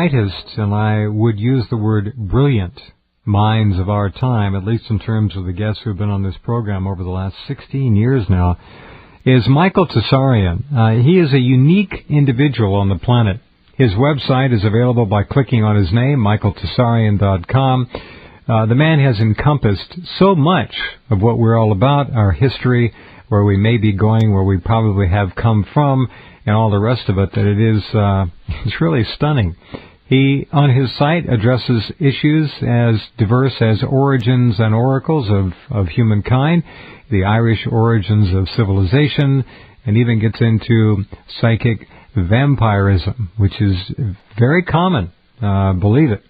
brightest, and I would use the word brilliant, minds of our time, at least in terms of the guests who have been on this program over the last 16 years now, is Michael Tsarion. He is a unique individual on the planet. His website is available by clicking on his name, michaeltsarion.com. The man has encompassed so much of what we're all about, our history, where we may be going, where we probably have come from, and all the rest of it, that it is it's really stunning. He, on his site, addresses issues as diverse as origins and oracles of humankind, the Irish origins of civilization, and even gets into psychic vampirism, which is very common, believe it.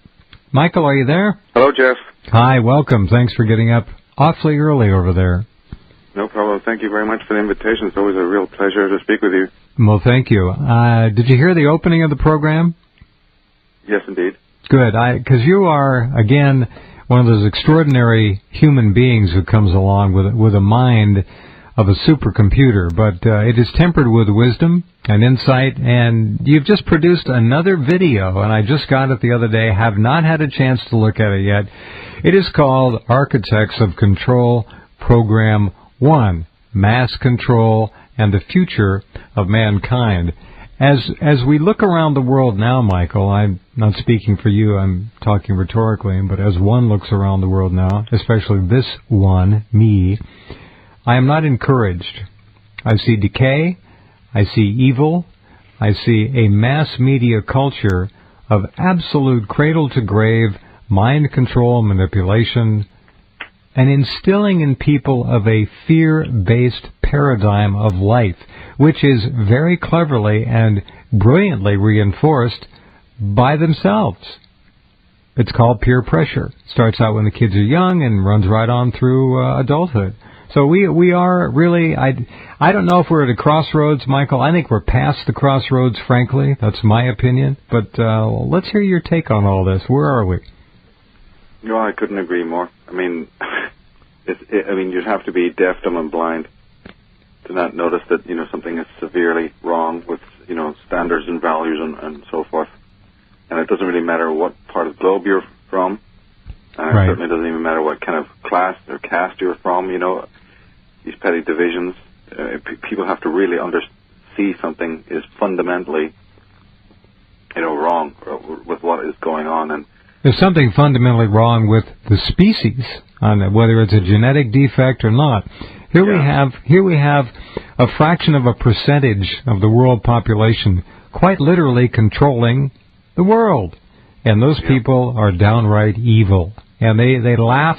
Michael, are you there? Hello, Jeff. Hi, welcome. Thanks for getting up awfully early over there. No problem. Thank you very much for the invitation. It's always a real pleasure to speak with you. Well, thank you. Did you hear the opening of the program? Yes, indeed. Good, because you are, again, one of those extraordinary human beings who comes along with a mind of a supercomputer, but it is tempered with wisdom and insight, and you've just produced another video, and I just got it the other day, have not had a chance to look at it yet. It is called Architects of Control Program 1, Mass Control and the Future of Mankind. As we look around the world now, Michael, I'm not speaking for you, I'm talking rhetorically, but as one looks around the world now, especially this one, me, I am not encouraged. I see decay, I see evil, I see a mass media culture of absolute cradle-to-grave mind control, manipulation, and instilling in people of a fear-based paradigm of life, which is very cleverly and brilliantly reinforced by themselves. It's called peer pressure. Starts out when the kids are young and runs right on through adulthood. So we are really, I don't know if we're at a crossroads, Michael. I think we're past the crossroads, frankly. That's my opinion. But let's hear your take on all this. Where are we? No, I couldn't agree more. I mean, you'd have to be deaf, dumb, and blind to not notice that, something is severely wrong with, standards and values and so forth. And it doesn't really matter what part of the globe you're from. Right. It certainly doesn't even matter what kind of class or caste you're from, these petty divisions. People have to really see something is fundamentally, wrong with what is going on. And there's something fundamentally wrong with the species, whether it's a genetic defect or not. Here we have a fraction of a percentage of the world population quite literally controlling the world. And those people are downright evil. And they laugh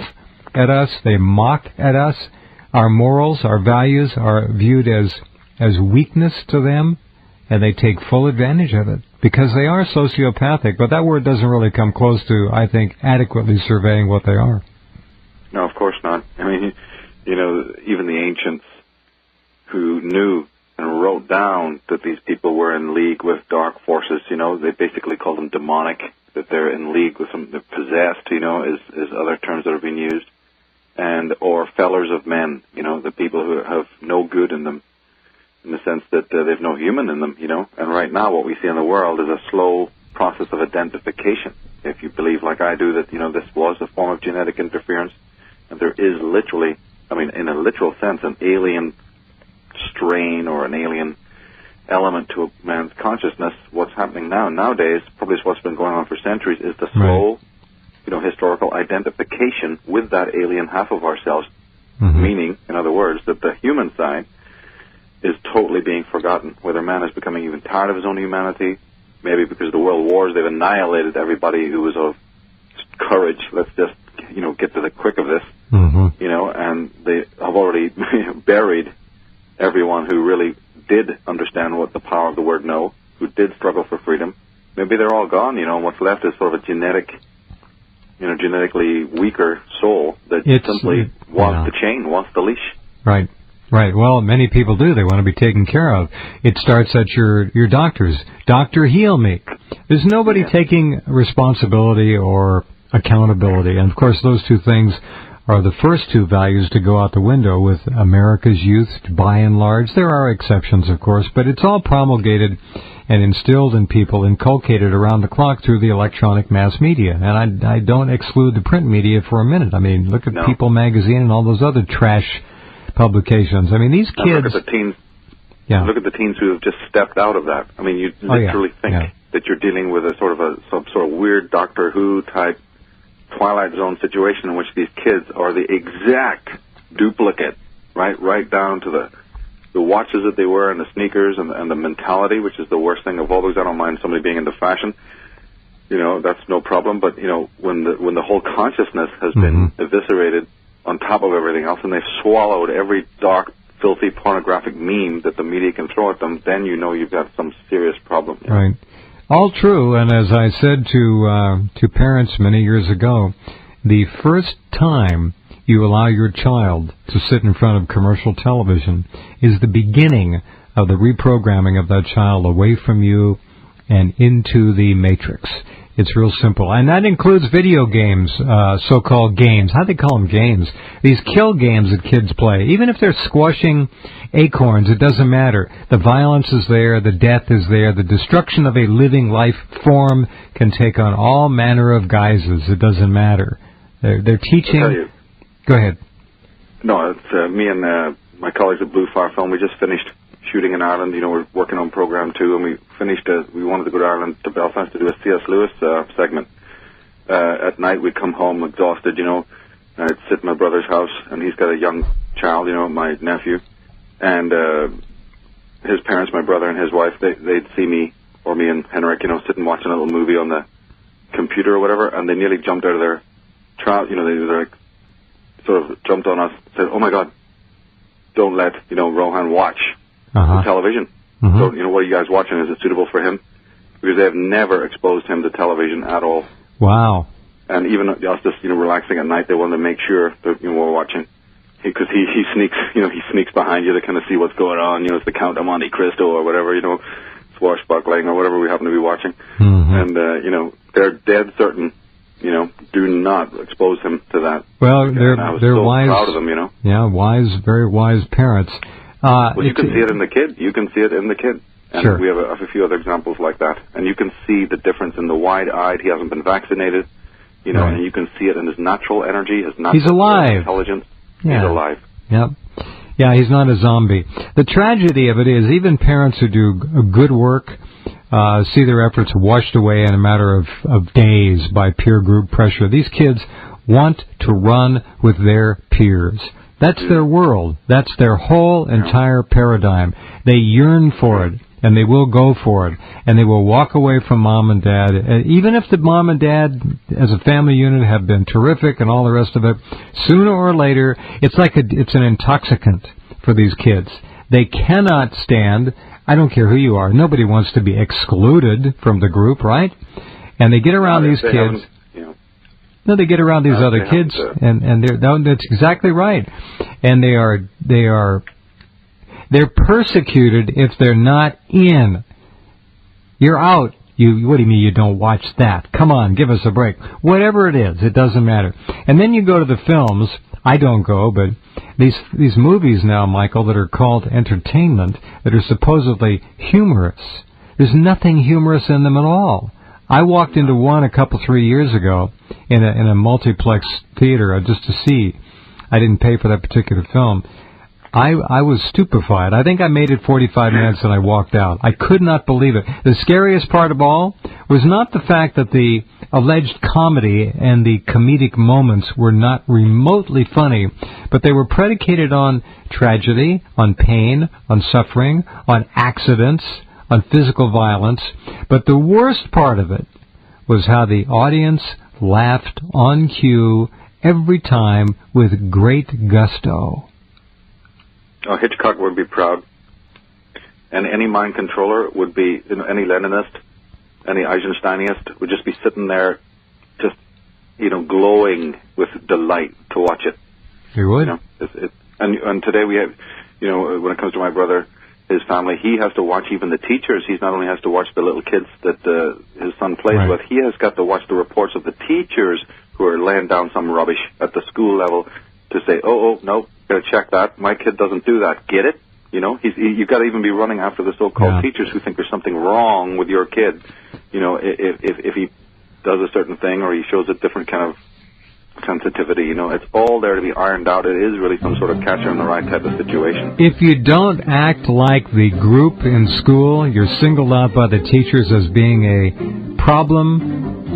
at us, they mock at us. Our morals, our values are viewed as weakness to them, and they take full advantage of it because they are sociopathic. But that word doesn't really come close to, I think, adequately surveying what they are. No, of course not. I mean, even the ancients who knew and wrote down that these people were in league with dark forces, they basically called them demonic, that they're in league with them, they're possessed, is other terms that are being used, or fellers of men, the people who have no good in them, in the sense that they've no human in them, And right now what we see in the world is a slow process of identification. If you believe, like I do, that, this was a form of genetic interference, and there is literally, in a literal sense, an alien strain or an alien element to a man's consciousness. What's happening nowadays, probably what's been going on for centuries, is the slow, historical identification with that alien half of ourselves. Mm-hmm. Meaning, in other words, that the human side is totally being forgotten. Whether man is becoming even tired of his own humanity, maybe because of the world wars, they've annihilated everybody who was of courage. Let's just, get to the quick of this, and they have already buried everyone who really did understand what the power of the word no, who did struggle for freedom. Maybe they're all gone, and what's left is sort of a genetically weaker soul that simply wants the chain, wants the leash. Right. Well, many people do. They want to be taken care of. It starts at your doctors. Doctor, heal me. There's nobody taking responsibility or accountability. And, of course, those two things are the first two values to go out the window with America's youth, by and large. There are exceptions, of course, but it's all promulgated and instilled in people, inculcated around the clock through the electronic mass media. And I don't exclude the print media for a minute. I mean, look at People magazine and all those other trash publications. I mean, these kids... And look at the teens. Yeah. Look at the teens who have just stepped out of that. I mean, you literally think that you're dealing with some sort of weird Doctor Who type Twilight Zone situation in which these kids are the exact duplicate, right down to the watches that they wear and the sneakers and the mentality, which is the worst thing of all those. I don't mind somebody being into fashion, that's no problem. But when the whole consciousness has been eviscerated on top of everything else, and they've swallowed every dark, filthy, pornographic meme that the media can throw at them, then you've got some serious problem. Right. All true, and as I said to parents many years ago, the first time you allow your child to sit in front of commercial television is the beginning of the reprogramming of that child away from you and into the matrix. It's real simple. And that includes video games, so-called games. How do they call them games? These kill games that kids play. Even if they're squashing acorns, it doesn't matter. The violence is there. The death is there. The destruction of a living life form can take on all manner of guises. It doesn't matter. They're teaching... Go ahead. No, it's me and my colleagues at Blue Fire Film. We just finished shooting in Ireland. We're working on Program 2, and we finished. We wanted to go to Ireland, to Belfast, to do a C.S. Lewis segment. At night, we'd come home exhausted. I'd sit in my brother's house, and he's got a young child. My nephew, and his parents, my brother and his wife. They'd see me or me and Henrik, sitting watching a little movie on the computer or whatever, and they nearly jumped out of their trousers. They're like, sort of jumped on us, said, "Oh my God, don't let Rohan watch the television." So what are you guys watching? Is it suitable for him? Because they have never exposed him to television at all. Wow. And even us just relaxing at night, they want to make sure that we're watching, because he sneaks behind you to kind of see what's going on. It's the Count of Monte Cristo or whatever, swashbuckling or whatever we happen to be watching, and they're dead certain. Do not expose him to that. Well, they're so wise. Proud of them, Yeah, wise, very wise parents. Well, you can see it in the kid. You can see it in the kid. And sure. We have a few other examples like that. And you can see the difference in the wide-eyed. He hasn't been vaccinated, right. And you can see it in his natural energy, his natural He's alive. Intelligence. Yeah. He's alive. Yep. Yeah, he's not a zombie. The tragedy of it is even parents who do good work see their efforts washed away in a matter of days by peer group pressure. These kids want to run with their peers. That's their world. That's their whole entire paradigm. They yearn for it, and they will go for it, and they will walk away from mom and dad. Even if the mom and dad, as a family unit, have been terrific and all the rest of it, sooner or later, it's an intoxicant for these kids. They cannot stand... I don't care who you are. Nobody wants to be excluded from the group, right? And they get around these kids. No, they get around these other kids, and that's exactly right. And they're persecuted if they're not in. You're out. What do you mean you don't watch that? Come on, give us a break. Whatever it is, it doesn't matter. And then you go to the films. I don't go, but these movies now, Michael, that are called entertainment, that are supposedly humorous. There's nothing humorous in them at all. I walked into one 3 years ago in a multiplex theater just to see. I didn't pay for that particular film. I was stupefied. I think I made it 45 minutes and I walked out. I could not believe it. The scariest part of all was not the fact that the alleged comedy and the comedic moments were not remotely funny, but they were predicated on tragedy, on pain, on suffering, on accidents, on physical violence. But the worst part of it was how the audience laughed on cue every time with great gusto. Oh, Hitchcock would be proud. And any mind controller would be, any Leninist, any Eisensteiniest would just be sitting there just, glowing with delight to watch it. He would. And today we have, when it comes to my brother, his family, he has to watch even the teachers. He not only has to watch the little kids that his son plays with, he has got to watch the reports of the teachers who are laying down some rubbish at the school level to say, oh, no, got to check that. My kid doesn't do that. Get it? You know, you've got to even be running after the so-called teachers who think there's something wrong with your kid. You know, if he does a certain thing or he shows a different kind of sensitivity, you know, it's all there to be ironed out. It is really some sort of catcher in the rye type of situation. If you don't act like the group in school, you're singled out by the teachers as being a problem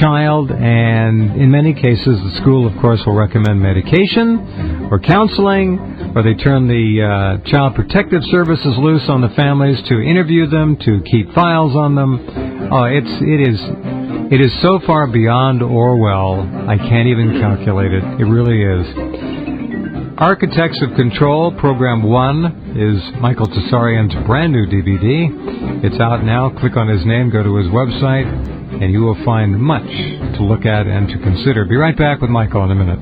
child, and in many cases the school, of course, will recommend medication or counseling, or they turn the Child Protective Services loose on the families to interview them, to keep files on them. It is so far beyond Orwell, I can't even calculate it. It really is. Architects of Control, Program 1, is Michael Tsarion's brand new DVD. It's out now. Click on his name, go to his website, and you will find much to look at and to consider. Be right back with Michael in a minute.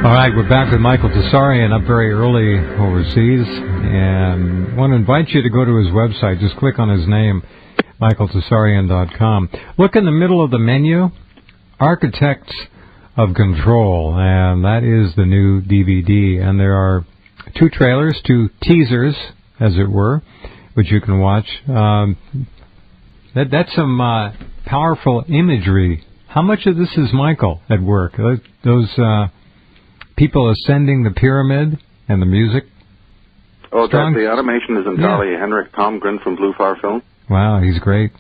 All right, we're back with Michael Tsarion up very early overseas, and I want to invite you to go to his website. Just click on his name, michaeltsarion.com. Look in the middle of the menu, Architects of Control, and that is the new DVD. And there are 2 trailers, 2 teasers, as it were, which you can watch. That's some powerful imagery. How much of this is Michael at work? Those people ascending the pyramid and the music? Oh, the animation is entirely Henrik Palmgren from Blue Fire Film. Wow, he's great.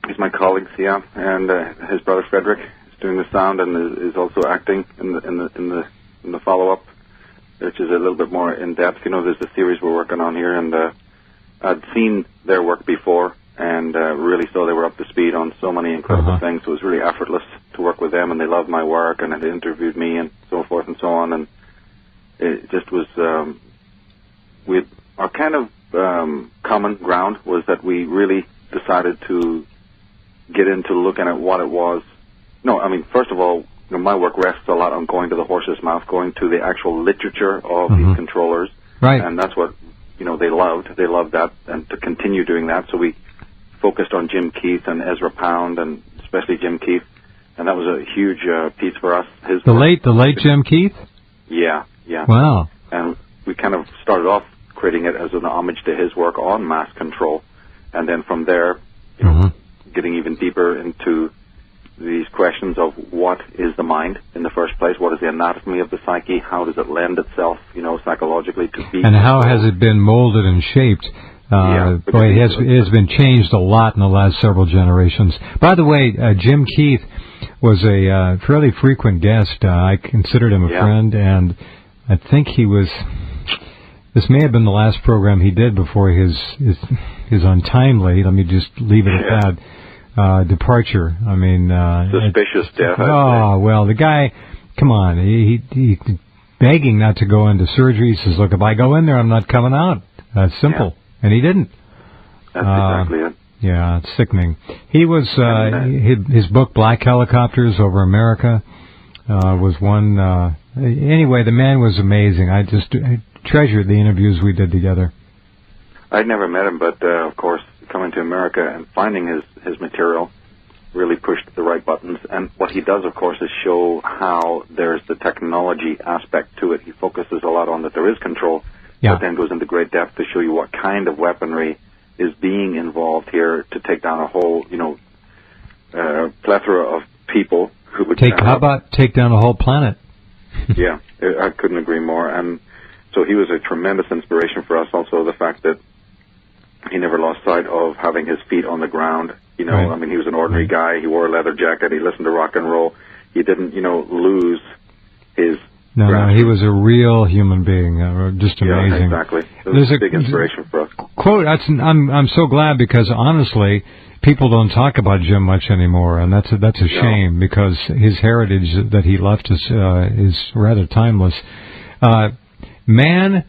He's my colleague, and his brother Frederick is doing the sound and is also acting in the follow-up, which is a little bit more in depth. You know, there's a series we're working on here, and I'd seen their work before, and really saw they were up to speed on so many incredible things. So it was really effortless to work with them, and they loved my work, and they interviewed me and so forth and so on. And it just was, our kind of common ground was that we really decided to get into looking at what it was. No, I mean, first of all, you know, my work rests a lot on going to the horse's mouth, going to the actual literature of these controllers. Right. And that's what, you know, they loved. They loved that, and to continue doing that. So we focused on Jim Keith and Ezra Pound, and especially Jim Keith, and that was a huge piece for us. The late Jim Keith? Yeah. Wow. And we kind of started off creating it as an homage to his work on mass control, and then from there, you know, getting even deeper into these questions of what is the mind in the first place, what is the anatomy of the psyche, how does it lend itself, you know, psychologically to be, and how has it been molded and shaped. Boy, it has been changed a lot in the last several generations. By the way, Jim Keith was a fairly frequent guest. I considered him a friend, and I think he was. This may have been the last program he did before his untimely. Let me just leave it at that. Departure. I mean, suspicious death. Oh well, the guy. Come on, he begging not to go into surgery. He says, "Look, if I go in there, I'm not coming out. That's simple." And he didn't. That's exactly it. Yeah, it's sickening. He was, his book, Black Helicopters Over America, was one, anyway, the man was amazing. I treasured the interviews we did together. I'd never met him, but, of course, coming to America and finding his material really pushed the right buttons. And what he does, of course, is show how there's the technology aspect to it. He focuses a lot on that there is control. But then goes into great depth to show you what kind of weaponry is being involved here to take down a whole, you know, plethora of people who would... How about take down a whole planet? Yeah, I couldn't agree more. And so he was a tremendous inspiration for us. Also, the fact that he never lost sight of having his feet on the ground. You know, I mean, he was an ordinary guy. He wore a leather jacket. He listened to rock and roll. He didn't, you know, lose his No, he was a real human being, just amazing. Yeah, exactly. It was a big inspiration for us. Quote, I'm so glad, because honestly, people don't talk about Jim much anymore, and that's a shame, because his heritage that he left us is rather timeless. Man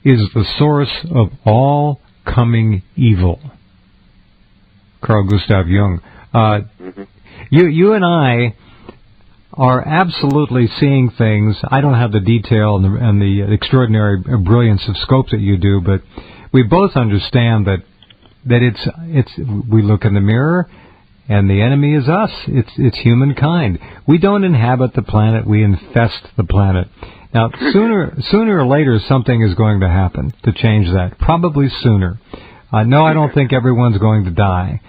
is the source of all coming evil. Carl Gustav Jung. You and I are absolutely seeing things. I don't have the detail and the extraordinary brilliance of scope that you do, but we both understand that it's we look in the mirror and the enemy is us. It's humankind. We don't inhabit the planet, we infest the planet. Now, sooner or later something is going to happen to change that. Probably sooner. No, I don't think everyone's going to die.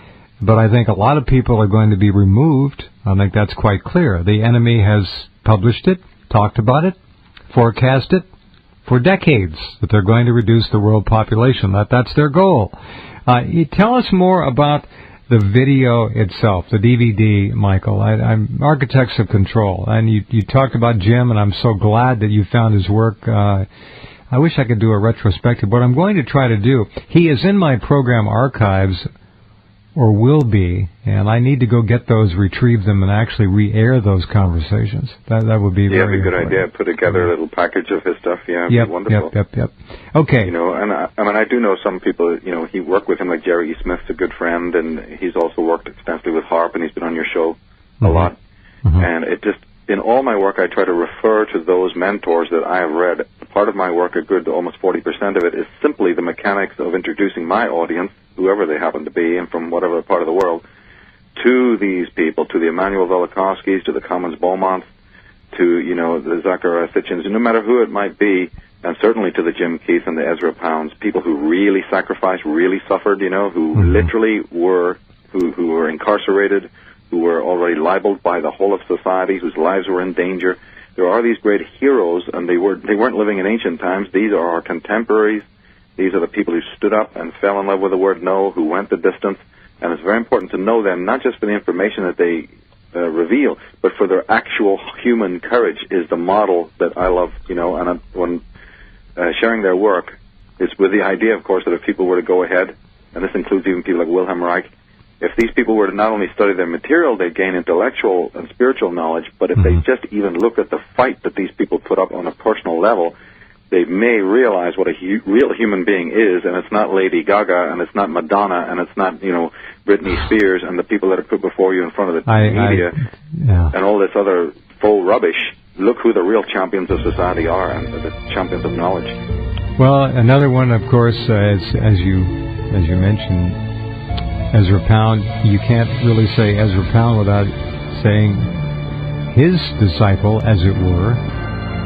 But I think a lot of people are going to be removed. I think that's quite clear. The enemy has published it, talked about it, forecast it for decades, that they're going to reduce the world population. That's their goal. Tell us more about the video itself, the DVD, Michael. I'm Architects of Control. And you talked about Jim, and I'm so glad that you found his work. I wish I could do a retrospective. What I'm going to try to do, he is in my program archives, or will be, and I need to go get those, retrieve them, and actually re-air those conversations. That would be very good important. idea. Put together a little package of his stuff. Yeah, yep, wonderful. Yep. Okay. You know, and I do know some people. You know, he worked with him, like Jerry E. Smith's a good friend, and he's also worked extensively with Harp, and he's been on your show a lot. And it just, in all my work, I try to refer to those mentors that I have read. Part of my work, a good almost 40% of it, is simply the mechanics of introducing my audience, whoever they happen to be, and from whatever part of the world, to these people, to the Emmanuel Velikovskys, to the Commons Beaumonts, to, you know, the Zachariah Sitchins, no matter who it might be, and certainly to the Jim Keith and the Ezra Pounds, people who really sacrificed, really suffered, you know, who literally were, who were incarcerated, who were already libeled by the whole of society, whose lives were in danger. There are these great heroes, and they weren't living in ancient times. These are our contemporaries. These are the people who stood up and fell in love with the word no, who went the distance. And it's very important to know them, not just for the information that they reveal, but for their actual human courage is the model that I love, you know. And when sharing their work, it's with the idea, of course, that if people were to go ahead, and this includes even people like Wilhelm Reich, if these people were to not only study their material, they'd gain intellectual and spiritual knowledge, but if they just even look at the fight that these people put up on a personal level, they may realize what a real human being is, and it's not Lady Gaga, and it's not Madonna, and it's not, you know, Britney Spears, and the people that are put before you in front of the media, and all this other faux rubbish. Look who the real champions of society are, and the champions of knowledge. Well, another one, of course, as you mentioned, Ezra Pound. You can't really say Ezra Pound without saying his disciple, as it were,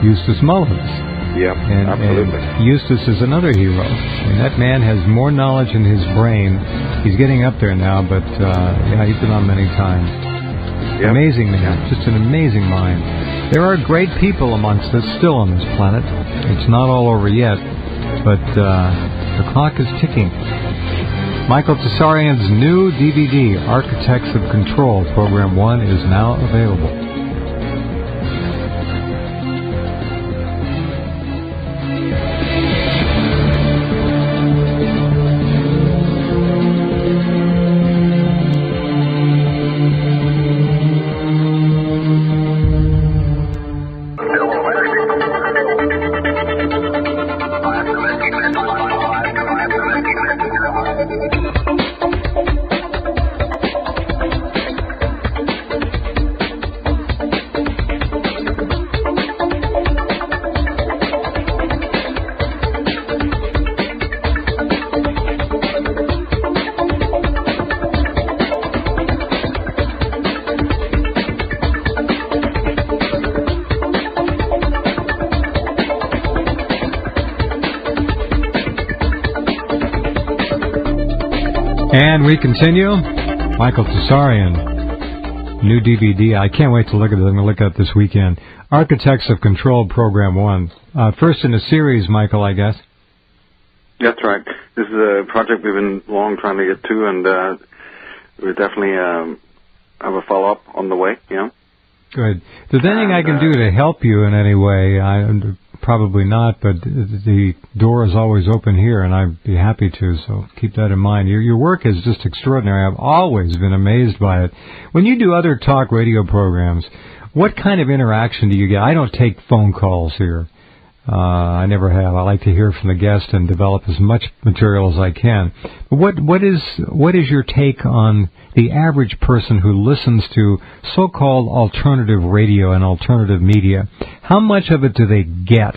Eustace Mullins. Yeah, absolutely. And Eustace is another hero. And that man has more knowledge in his brain. He's getting up there now, but he's been on many times. Yep. Amazing man, just an amazing mind. There are great people amongst us still on this planet. It's not all over yet, but the clock is ticking. Michael Tsarion's new DVD, Architects of Control, Program 1, is now available. And we continue. Michael Tsarion, new DVD. I can't wait to look at it. I'm going to look at it this weekend. Architects of Control, Program 1. First in a series, Michael, I guess. That's right. This is a project we've been long trying to get to, and we definitely have a follow-up on the way, you know. Good. If there's anything I can do to help you in any way, probably not, but the door is always open here, and I'd be happy to, so keep that in mind. Your work is just extraordinary. I've always been amazed by it. When you do other talk radio programs, what kind of interaction do you get? I don't take phone calls here. I never have. I like to hear from the guest and develop as much material as I can. But what is your take on the average person who listens to so-called alternative radio and alternative media? How much of it do they get?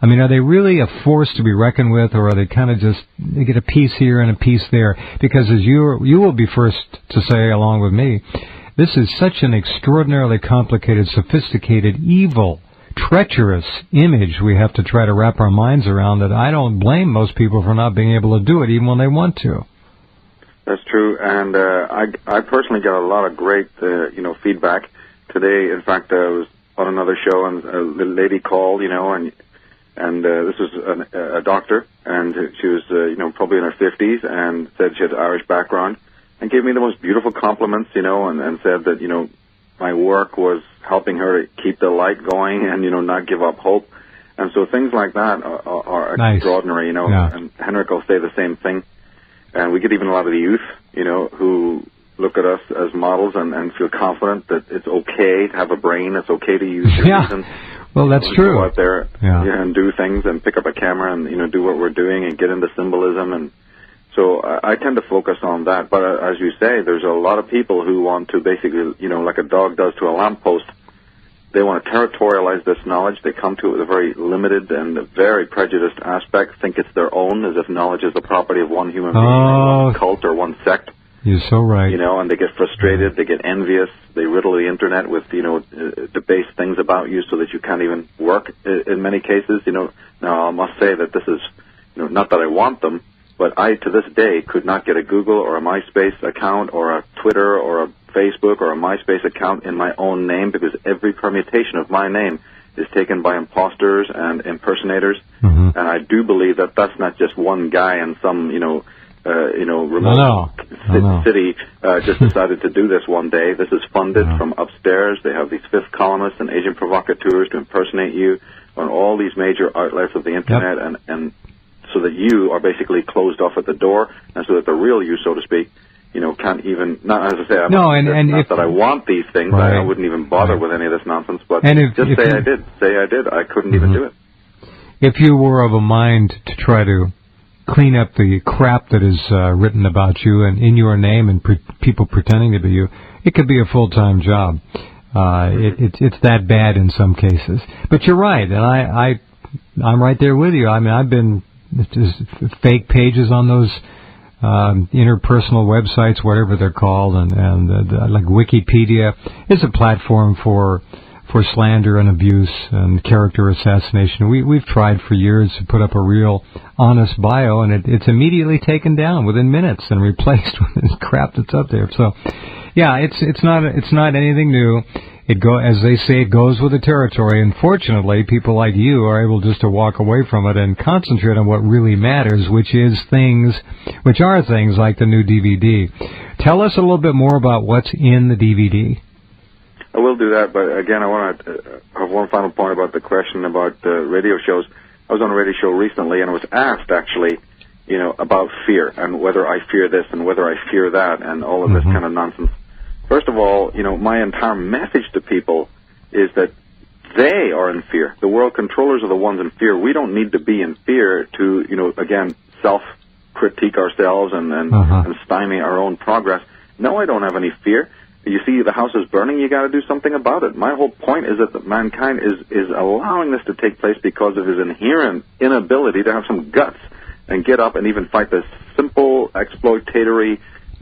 I mean, are they really a force to be reckoned with, or are they kind of just, they get a piece here and a piece there? Because as you will be first to say, along with me, this is such an extraordinarily complicated, sophisticated, evil, treacherous image we have to try to wrap our minds around, that I don't blame most people for not being able to do it even when they want to. That's true, and I personally got a lot of great feedback today. In fact, I was on another show, and a lady called, and this was a doctor, and she was probably in her 50s, and said she had an Irish background, and gave me the most beautiful compliments, and said that my work was helping her to keep the light going and, not give up hope. And so things like that are nice. Extraordinary, Yeah. And Henrik will say the same thing. And we get even a lot of the youth, who look at us as models and feel confident that it's okay to have a brain, it's okay to use your reason. Well, that's true. Go out there and do things and pick up a camera and, do what we're doing and get into symbolism. And so I tend to focus on that. But as you say, there's a lot of people who want to basically, like a dog does to a lamppost, they want to territorialize this knowledge. They come to it with a very limited and a very prejudiced aspect, think it's their own, as if knowledge is the property of one human being, or one cult or one sect. You're so right. And they get frustrated, they get envious, they riddle the internet with, debased things about you so that you can't even work in many cases. Now I must say that this is, not that I want them, but I, to this day, could not get a Google or a MySpace account or a Twitter or a Facebook or a MySpace account in my own name, because every permutation of my name is taken by imposters and impersonators. Mm-hmm. And I do believe that that's not just one guy in some, remote city just decided to do this one day. This is funded from upstairs. They have these fifth columnists and agent provocateurs to impersonate you on all these major outlets of the internet, and so that you are basically closed off at the door, and so that the real you, so to speak, can't even, not, as I say, not that I want these things, I wouldn't even bother with any of this nonsense, but I did, I couldn't even do it. If you were of a mind to try to clean up the crap that is written about you and in your name and people pretending to be you, it could be a full-time job. It's that bad in some cases. But you're right, and I'm right there with you. I mean, I've been just fake pages on those interpersonal websites, whatever they're called, and like Wikipedia is a platform for slander and abuse and character assassination. We've tried for years to put up a real honest bio, and it's immediately taken down within minutes and replaced with this crap that's up there. So, yeah, it's not anything new. As they say, it goes with the territory. Unfortunately, people like you are able just to walk away from it and concentrate on what really matters, which are things like the new DVD. Tell us a little bit more about what's in the DVD. I will do that, but again, I want to have one final point about the question about radio shows. I was on a radio show recently, and I was asked, actually, about fear and whether I fear this and whether I fear that and all of this kind of nonsense. First of all, my entire message to people is that they are in fear. The world controllers are the ones in fear. We don't need to be in fear to, again, self-critique ourselves and stymie our own progress. No, I don't have any fear. You see the house is burning, you got to do something about it. My whole point is that mankind is allowing this to take place because of his inherent inability to have some guts and get up and even fight the simple exploitatory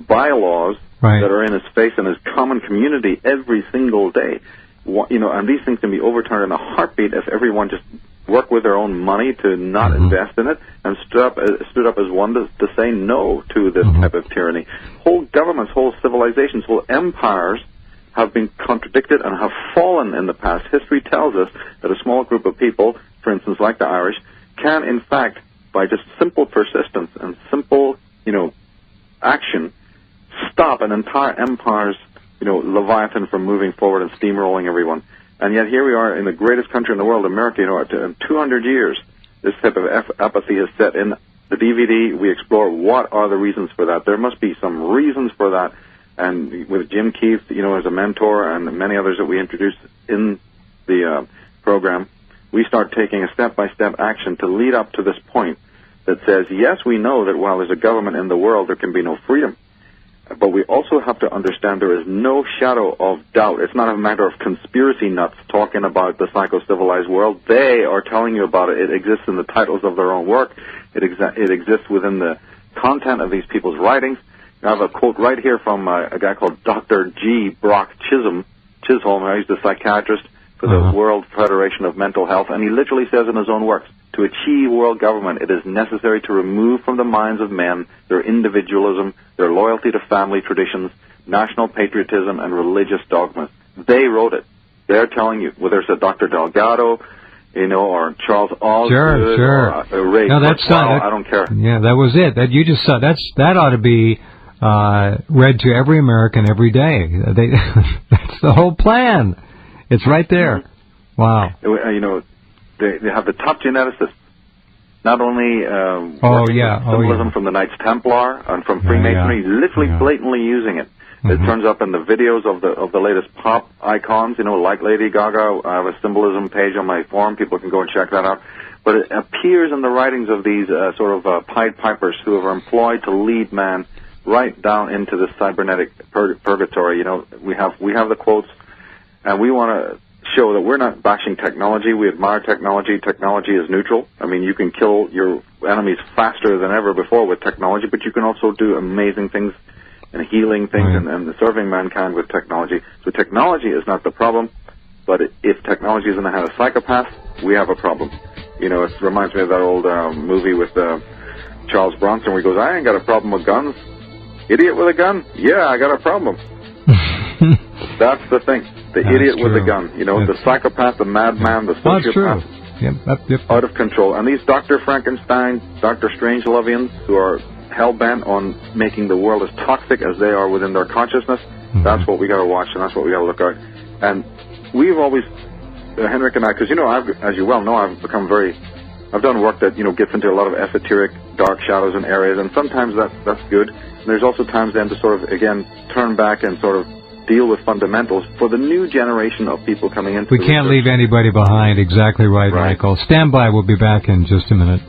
bylaws that are in his face and his common community every single day. And these things can be overturned in a heartbeat if everyone just worked with their own money to not invest in it and stood up as one to say no to this type of tyranny. Whole governments, whole civilizations, whole empires have been contradicted and have fallen in the past. History tells us that a small group of people, for instance, like the Irish, can in fact, by just simple persistence and simple, action, stop an entire empire's Leviathan from moving forward and steamrolling everyone. And yet here we are in the greatest country in the world, America, in 200 years, this type of apathy is set in the DVD. We explore what are the reasons for that. There must be some reasons for that. And with Jim Keith, as a mentor and many others that we introduced in the program, we start taking a step-by-step action to lead up to this point that says, yes, we know that while there's a government in the world, there can be no freedom. But we also have to understand there is no shadow of doubt. It's not a matter of conspiracy nuts talking about the psycho-civilized world. They are telling you about it. It exists in the titles of their own work. It exists within the content of these people's writings. I have a quote right here from a guy called Dr. G. Brock Chisholm. He's the psychiatrist for the World Federation of Mental Health, and he literally says in his own works, to achieve world government, it is necessary to remove from the minds of men their individualism, their loyalty to family traditions, national patriotism, and religious dogmas. They wrote it. They're telling you, whether it's a Dr. Delgado, or Charles Osgood, or Ray Kurzweil, I don't care. Yeah, that was it. That you just saw. That ought to be read to every American every day. That's the whole plan. It's right there. Mm-hmm. Wow. They have the top geneticists, not only symbolism from the Knights Templar and from Freemasonry, literally blatantly using it. It turns up in the videos of the latest pop icons, like Lady Gaga. I have a symbolism page on my forum. People can go and check that out. But it appears in the writings of these Pied Pipers who are employed to lead man right down into the cybernetic purgatory. We have the quotes, and we want to show that we're not bashing technology. We admire technology. Technology is neutral. I mean, you can kill your enemies faster than ever before with technology, but you can also do amazing things and healing things and serving mankind with technology. So technology is not the problem, but if technology is in the hand of psychopaths, we have a problem. It reminds me of that old movie with Charles Bronson where he goes, I ain't got a problem with guns. Idiot with a gun? Yeah, I got a problem. That's the thing. The idiot with the gun. The psychopath, the madman, the sociopath. Yep. Out of control. And these Dr. Frankenstein, Dr. Strangelovians, who are hell-bent on making the world as toxic as they are within their consciousness, that's what we got to watch, and that's what we got to look at. And we've always, Henrik and I, because, as you well know, I've done work that, gets into a lot of esoteric, dark shadows and areas, and sometimes that's good. And there's also times then to sort of, again, turn back and sort of deal with fundamentals for the new generation of people coming into We can't leave anybody behind. Exactly right, Michael. Stand by. We'll be back in just a minute.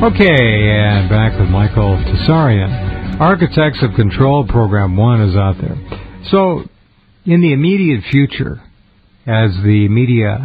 Okay, and back with Michael Tsarion. Architects of Control Program 1 is out there. So, in the immediate future, as the media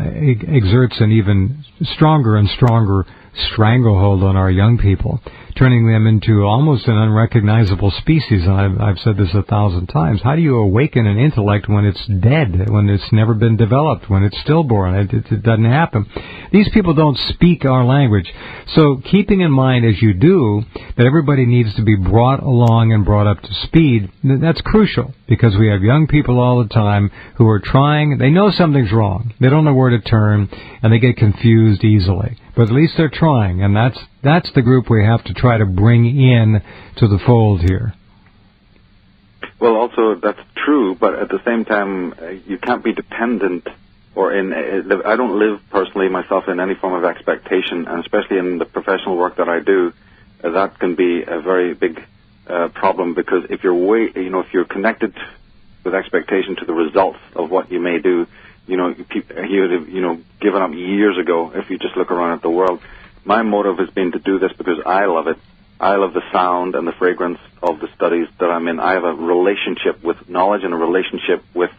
exerts an even stronger and stronger stranglehold on our young people, turning them into almost an unrecognizable species, and I've said this 1,000 times, how do you awaken an intellect when it's dead, when it's never been developed, when it's stillborn? It doesn't happen. These people don't speak our language. So keeping in mind, as you do, that everybody needs to be brought along and brought up to speed, that's crucial, because we have young people all the time who are trying, they know something's wrong, they don't know where to turn, and they get confused easily. But at least they're trying, and that's the group we have to try to bring in to the fold here. Well, also, that's true, but at the same time, you can't be dependent I don't live personally myself in any form of expectation, and especially in the professional work that I do, that can be a very big problem, because if you're connected with expectation to the results of what you may do, you would have, given up years ago if you just look around at the world. my motive has been to do this because I love it. I love the sound and the fragrance of the studies that I'm in. I have a relationship with knowledge and a relationship with,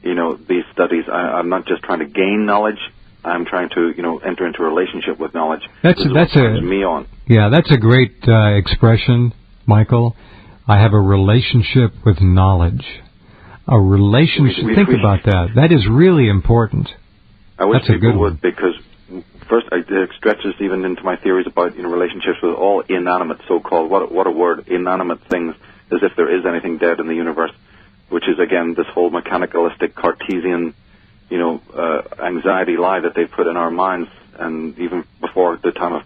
these studies. I'm not just trying to gain knowledge. I'm trying to, enter into a relationship with knowledge. That's me on. Yeah, that's a great expression, Michael. I have a relationship with knowledge. A relationship. Think about that. That is really important. I wish that's people would, because first it stretches even into my theories about relationships with all inanimate, so-called, what a word, inanimate things, as if there is anything dead in the universe, which is again this whole mechanicalistic Cartesian, anxiety lie that they put in our minds, and even before the time of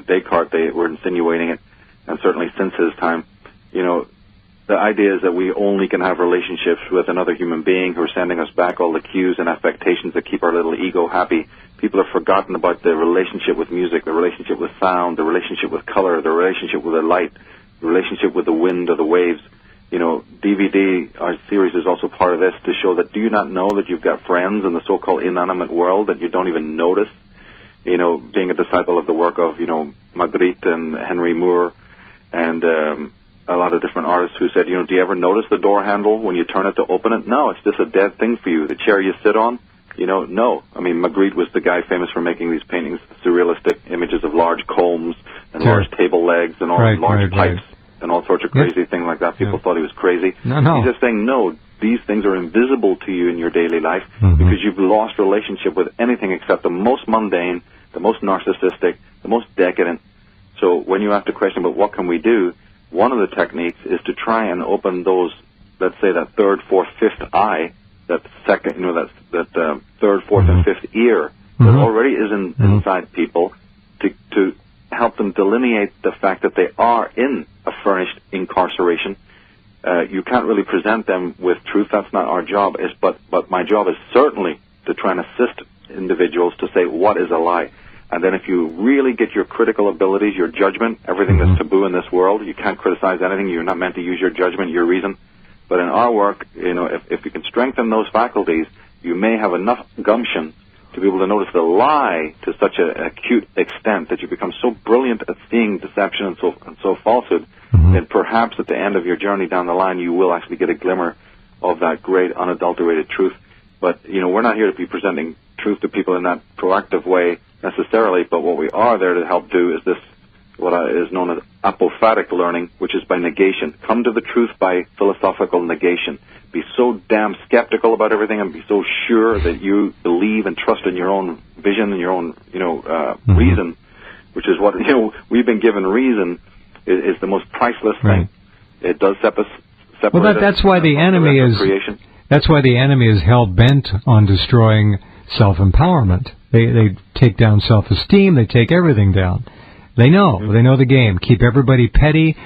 Descartes, they were insinuating it, and certainly since his time, the idea is that we only can have relationships with another human being who are sending us back all the cues and affectations that keep our little ego happy. People have forgotten about the relationship with music, the relationship with sound, the relationship with color, the relationship with the light, the relationship with the wind or the waves. DVD, our series, is also part of this to show that, do you not know that you've got friends in the so-called inanimate world that you don't even notice? Being a disciple of the work of, Magritte and Henry Moore and a lot of different artists who said, do you ever notice the door handle when you turn it to open it? No, it's just a dead thing for you. The chair you sit on, no. I mean, Magritte was the guy famous for making these paintings, surrealistic images of large combs and large table legs and all large pipes and all sorts of crazy things like that. People thought he was crazy. No. He's just saying, no, these things are invisible to you in your daily life because you've lost relationship with anything except the most mundane, the most narcissistic, the most decadent. So when you ask the question about what can we do, one of the techniques is to try and open those, let's say that third, fourth, fifth eye, that second, that third, fourth, and fifth ear that already is inside people, to help them delineate the fact that they are in a furnished incarceration. You can't really present them with truth. That's not our job. But my job is certainly to try and assist individuals to say what is a lie. And then if you really get your critical abilities, your judgment, everything that's taboo in this world, you can't criticize anything. You're not meant to use your judgment, your reason. But in our work, if you can strengthen those faculties, you may have enough gumption to be able to notice the lie to such an acute extent that you become so brilliant at seeing deception and so falsehood that perhaps at the end of your journey down the line, you will actually get a glimmer of that great unadulterated truth. But, we're not here to be presenting truth to people in that proactive way necessarily, but what we are there to help do is this, what is known as apophatic learning, which is by negation. Come to the truth by philosophical negation. Be so damn skeptical about everything and be so sure that you believe and trust in your own vision and your own, reason, which is what, we've been given. Reason is the most priceless thing. It does separate that's why the enemy is creation. That's why the enemy is hell-bent on destroying self-empowerment. They take down self-esteem. They take everything down. They know the game. Keep everybody petty,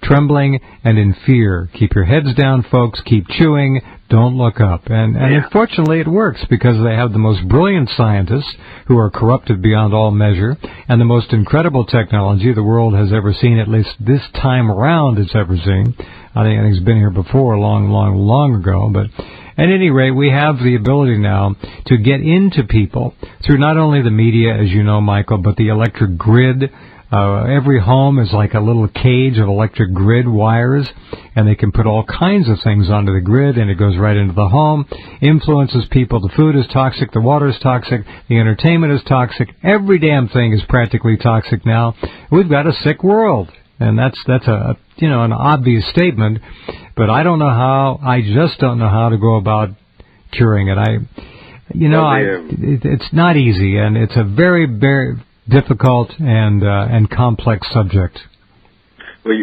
trembling, and in fear. Keep your heads down, folks. Keep chewing. Don't look up. And unfortunately it works because they have the most brilliant scientists who are corrupted beyond all measure and the most incredible technology the world has ever seen, at least this time around it's ever seen. I think it's been here before, long ago. But at any rate, we have the ability now to get into people through not only the media, as you know, Michael, but the electric grid. Every home is like a little cage of electric grid wires, and they can put all kinds of things onto the grid, and it goes right into the home, influences people. The food is toxic, the water is toxic, the entertainment is toxic. Every damn thing is practically toxic now. We've got a sick world, and that's a an obvious statement, but I just don't know how to go about curing it. It's not easy, and it's a very, very difficult and complex subject. Well,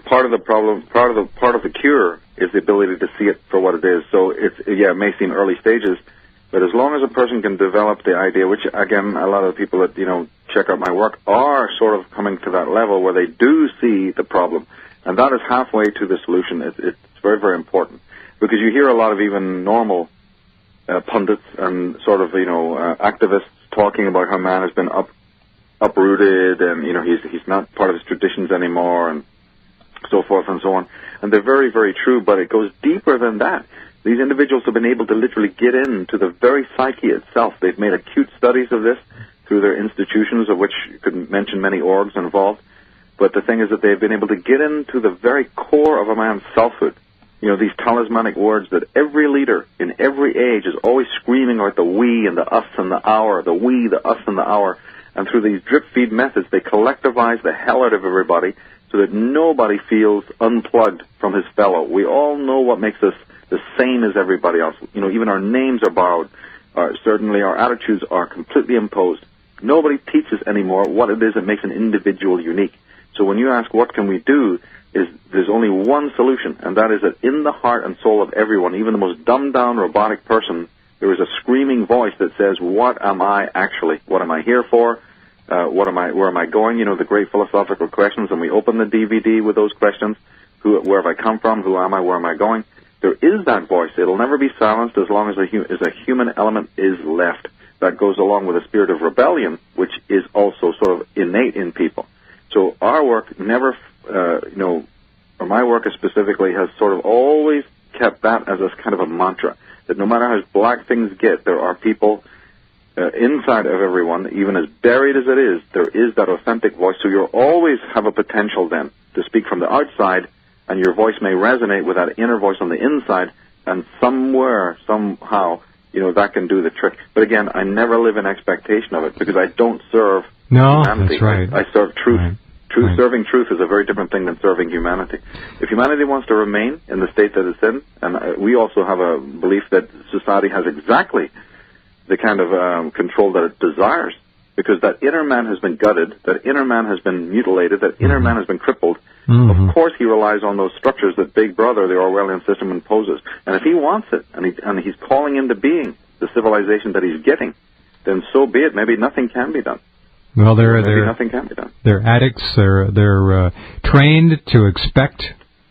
part of the problem, part of the cure is the ability to see it for what it is. So it may seem early stages, but as long as a person can develop the idea, which again a lot of the people that check out my work are sort of coming to that level where they do see the problem, and that is halfway to the solution. It's very, very important because you hear a lot of even normal pundits and sort of activists talking about how man has been uprooted and he's not part of his traditions anymore and so forth and so on, and they're very, very true, but it goes deeper than that. These individuals have been able to literally get into the very psyche itself. They've made acute studies of this. through their institutions, of which you could mention many orgs involved. But the thing is that they've been able to get into the very core of a man's selfhood. You know, these talismanic words that every leader in every age is always screaming about the we and the us and the our, the we, the us and the our. And through these drip feed methods, they collectivize the hell out of everybody so that nobody feels unplugged from his fellow. We all know what makes us the same as everybody else. You know, even our names are borrowed. Certainly our attitudes are completely imposed. Nobody teaches anymore what it is that makes an individual unique. So when you ask what can we do, there's only one solution, and that is that in the heart and soul of everyone, even the most dumbed-down robotic person, there is a screaming voice that says, what am I actually? What am I here for? Where am I going? You know, the great philosophical questions, and we open the DVD with those questions. Where have I come from? Who am I? Where am I going? There is that voice. It'll never be silenced as long as a human element is left. That goes along with a spirit of rebellion, which is also sort of innate in people. So our work never, or my work specifically, has sort of always kept that as a kind of a mantra, that no matter how black things get, there are people inside of everyone, even as buried as it is, there is that authentic voice. So you'll always have a potential then to speak from the outside, and your voice may resonate with that inner voice on the inside, and somewhere, somehow, you know, that can do the trick. But again, I never live in expectation of it, because I don't serve humanity. That's right. I serve truth. Right. Right. Serving truth is a very different thing than serving humanity. If humanity wants to remain in the state that it's in, and we also have a belief that society has exactly the kind of control that it desires, because that inner man has been gutted, that inner man has been mutilated, that inner man has been crippled. Of course he relies on those structures that Big Brother, the Orwellian system, imposes. And if he wants it, and he's calling into being the civilization that he's getting, then so be it. Maybe nothing can be done. Well, nothing can be done. They're addicts. They're trained to expect,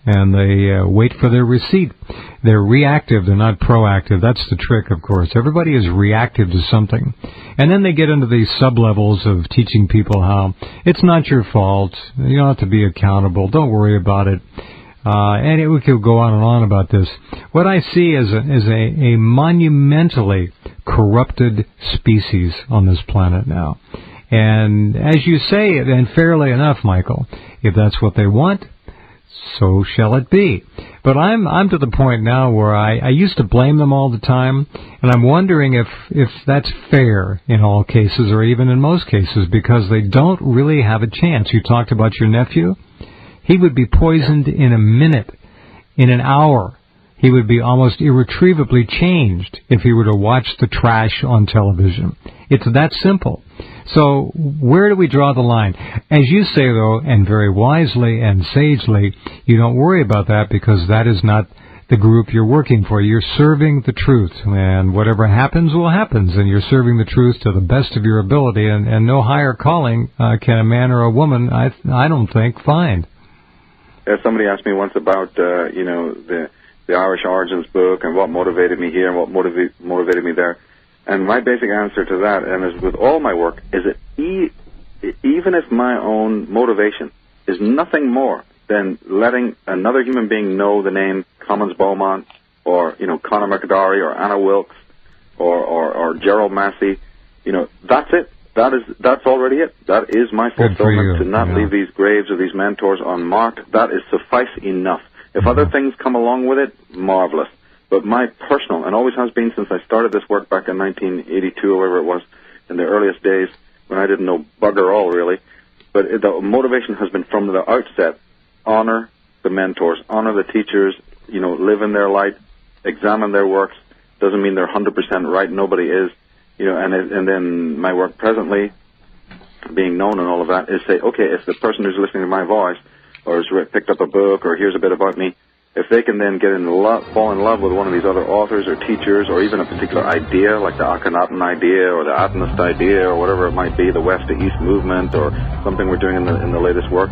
and they wait for their receipt. They're reactive. They're not proactive. That's the trick, of course. Everybody is reactive to something. And then they get into these sub-levels of teaching people how it's not your fault. You don't have to be accountable. Don't worry about it. And we could go on and on about this. What I see is a monumentally corrupted species on this planet now. And as you say, and fairly enough, Michael, if that's what they want, so shall it be. But I'm to the point now where I used to blame them all the time, and I'm wondering if that's fair in all cases, or even in most cases, because they don't really have a chance. You talked about your nephew. He would be poisoned in a minute, in an hour. He would be almost irretrievably changed if he were to watch the trash on television. It's that simple. So where do we draw the line? As you say, though, and very wisely and sagely, you don't worry about that because that is not the group you're working for. You're serving the truth, and whatever happens will happen, and you're serving the truth to the best of your ability, and no higher calling can a man or a woman, I don't think, find. Somebody asked me once about, the Irish Origins book and what motivated me here and what motivated me there. And my basic answer to that, and as with all my work, is that even if my own motivation is nothing more than letting another human being know the name Commons Beaumont, or Conor McDowry, or Anna Wilkes, or Gerald Massey, that's it. That's already it. That is my fulfillment, to not leave these graves of these mentors unmarked. That is suffice enough. If other things come along with it, marvelous. But my personal, and always has been since I started this work back in 1982 or whatever it was, in the earliest days when I didn't know bugger all really, but the motivation has been from the outset: honor the mentors, honor the teachers, live in their light, examine their works. Doesn't mean they're 100% right. Nobody is, and then my work presently, being known and all of that, is say, okay, if the person who's listening to my voice, or has picked up a book, or hears a bit about me, if they can then fall in love with one of these other authors or teachers, or even a particular idea, like the Akhenaten idea, or the Atenist idea, or whatever it might be, the West to East movement, or something we're doing in the latest work,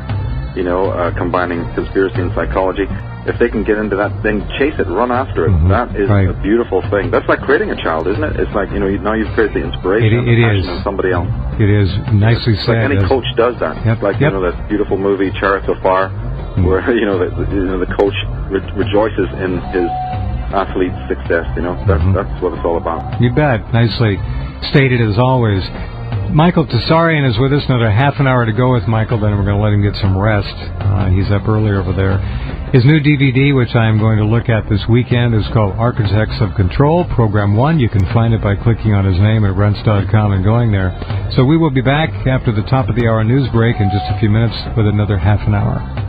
combining conspiracy and psychology, if they can get into that, then chase it, run after it. That is a beautiful thing. That's like creating a child, isn't it? It's like, now you've created the inspiration and the passion in somebody else. It is nicely said. Like any coach does that. That beautiful movie, Chariots of Fire, where, the coach rejoices in his athlete's success, That's what it's all about. You bet. Nicely stated as always. Michael Tsarion is with us. Another half an hour to go with Michael, then we're going to let him get some rest. He's up early over there. His new DVD, which I'm going to look at this weekend, is called Architects of Control, Program 1. You can find it by clicking on his name at Rense.com and going there. So we will be back after the top of the hour news break in just a few minutes with another half an hour.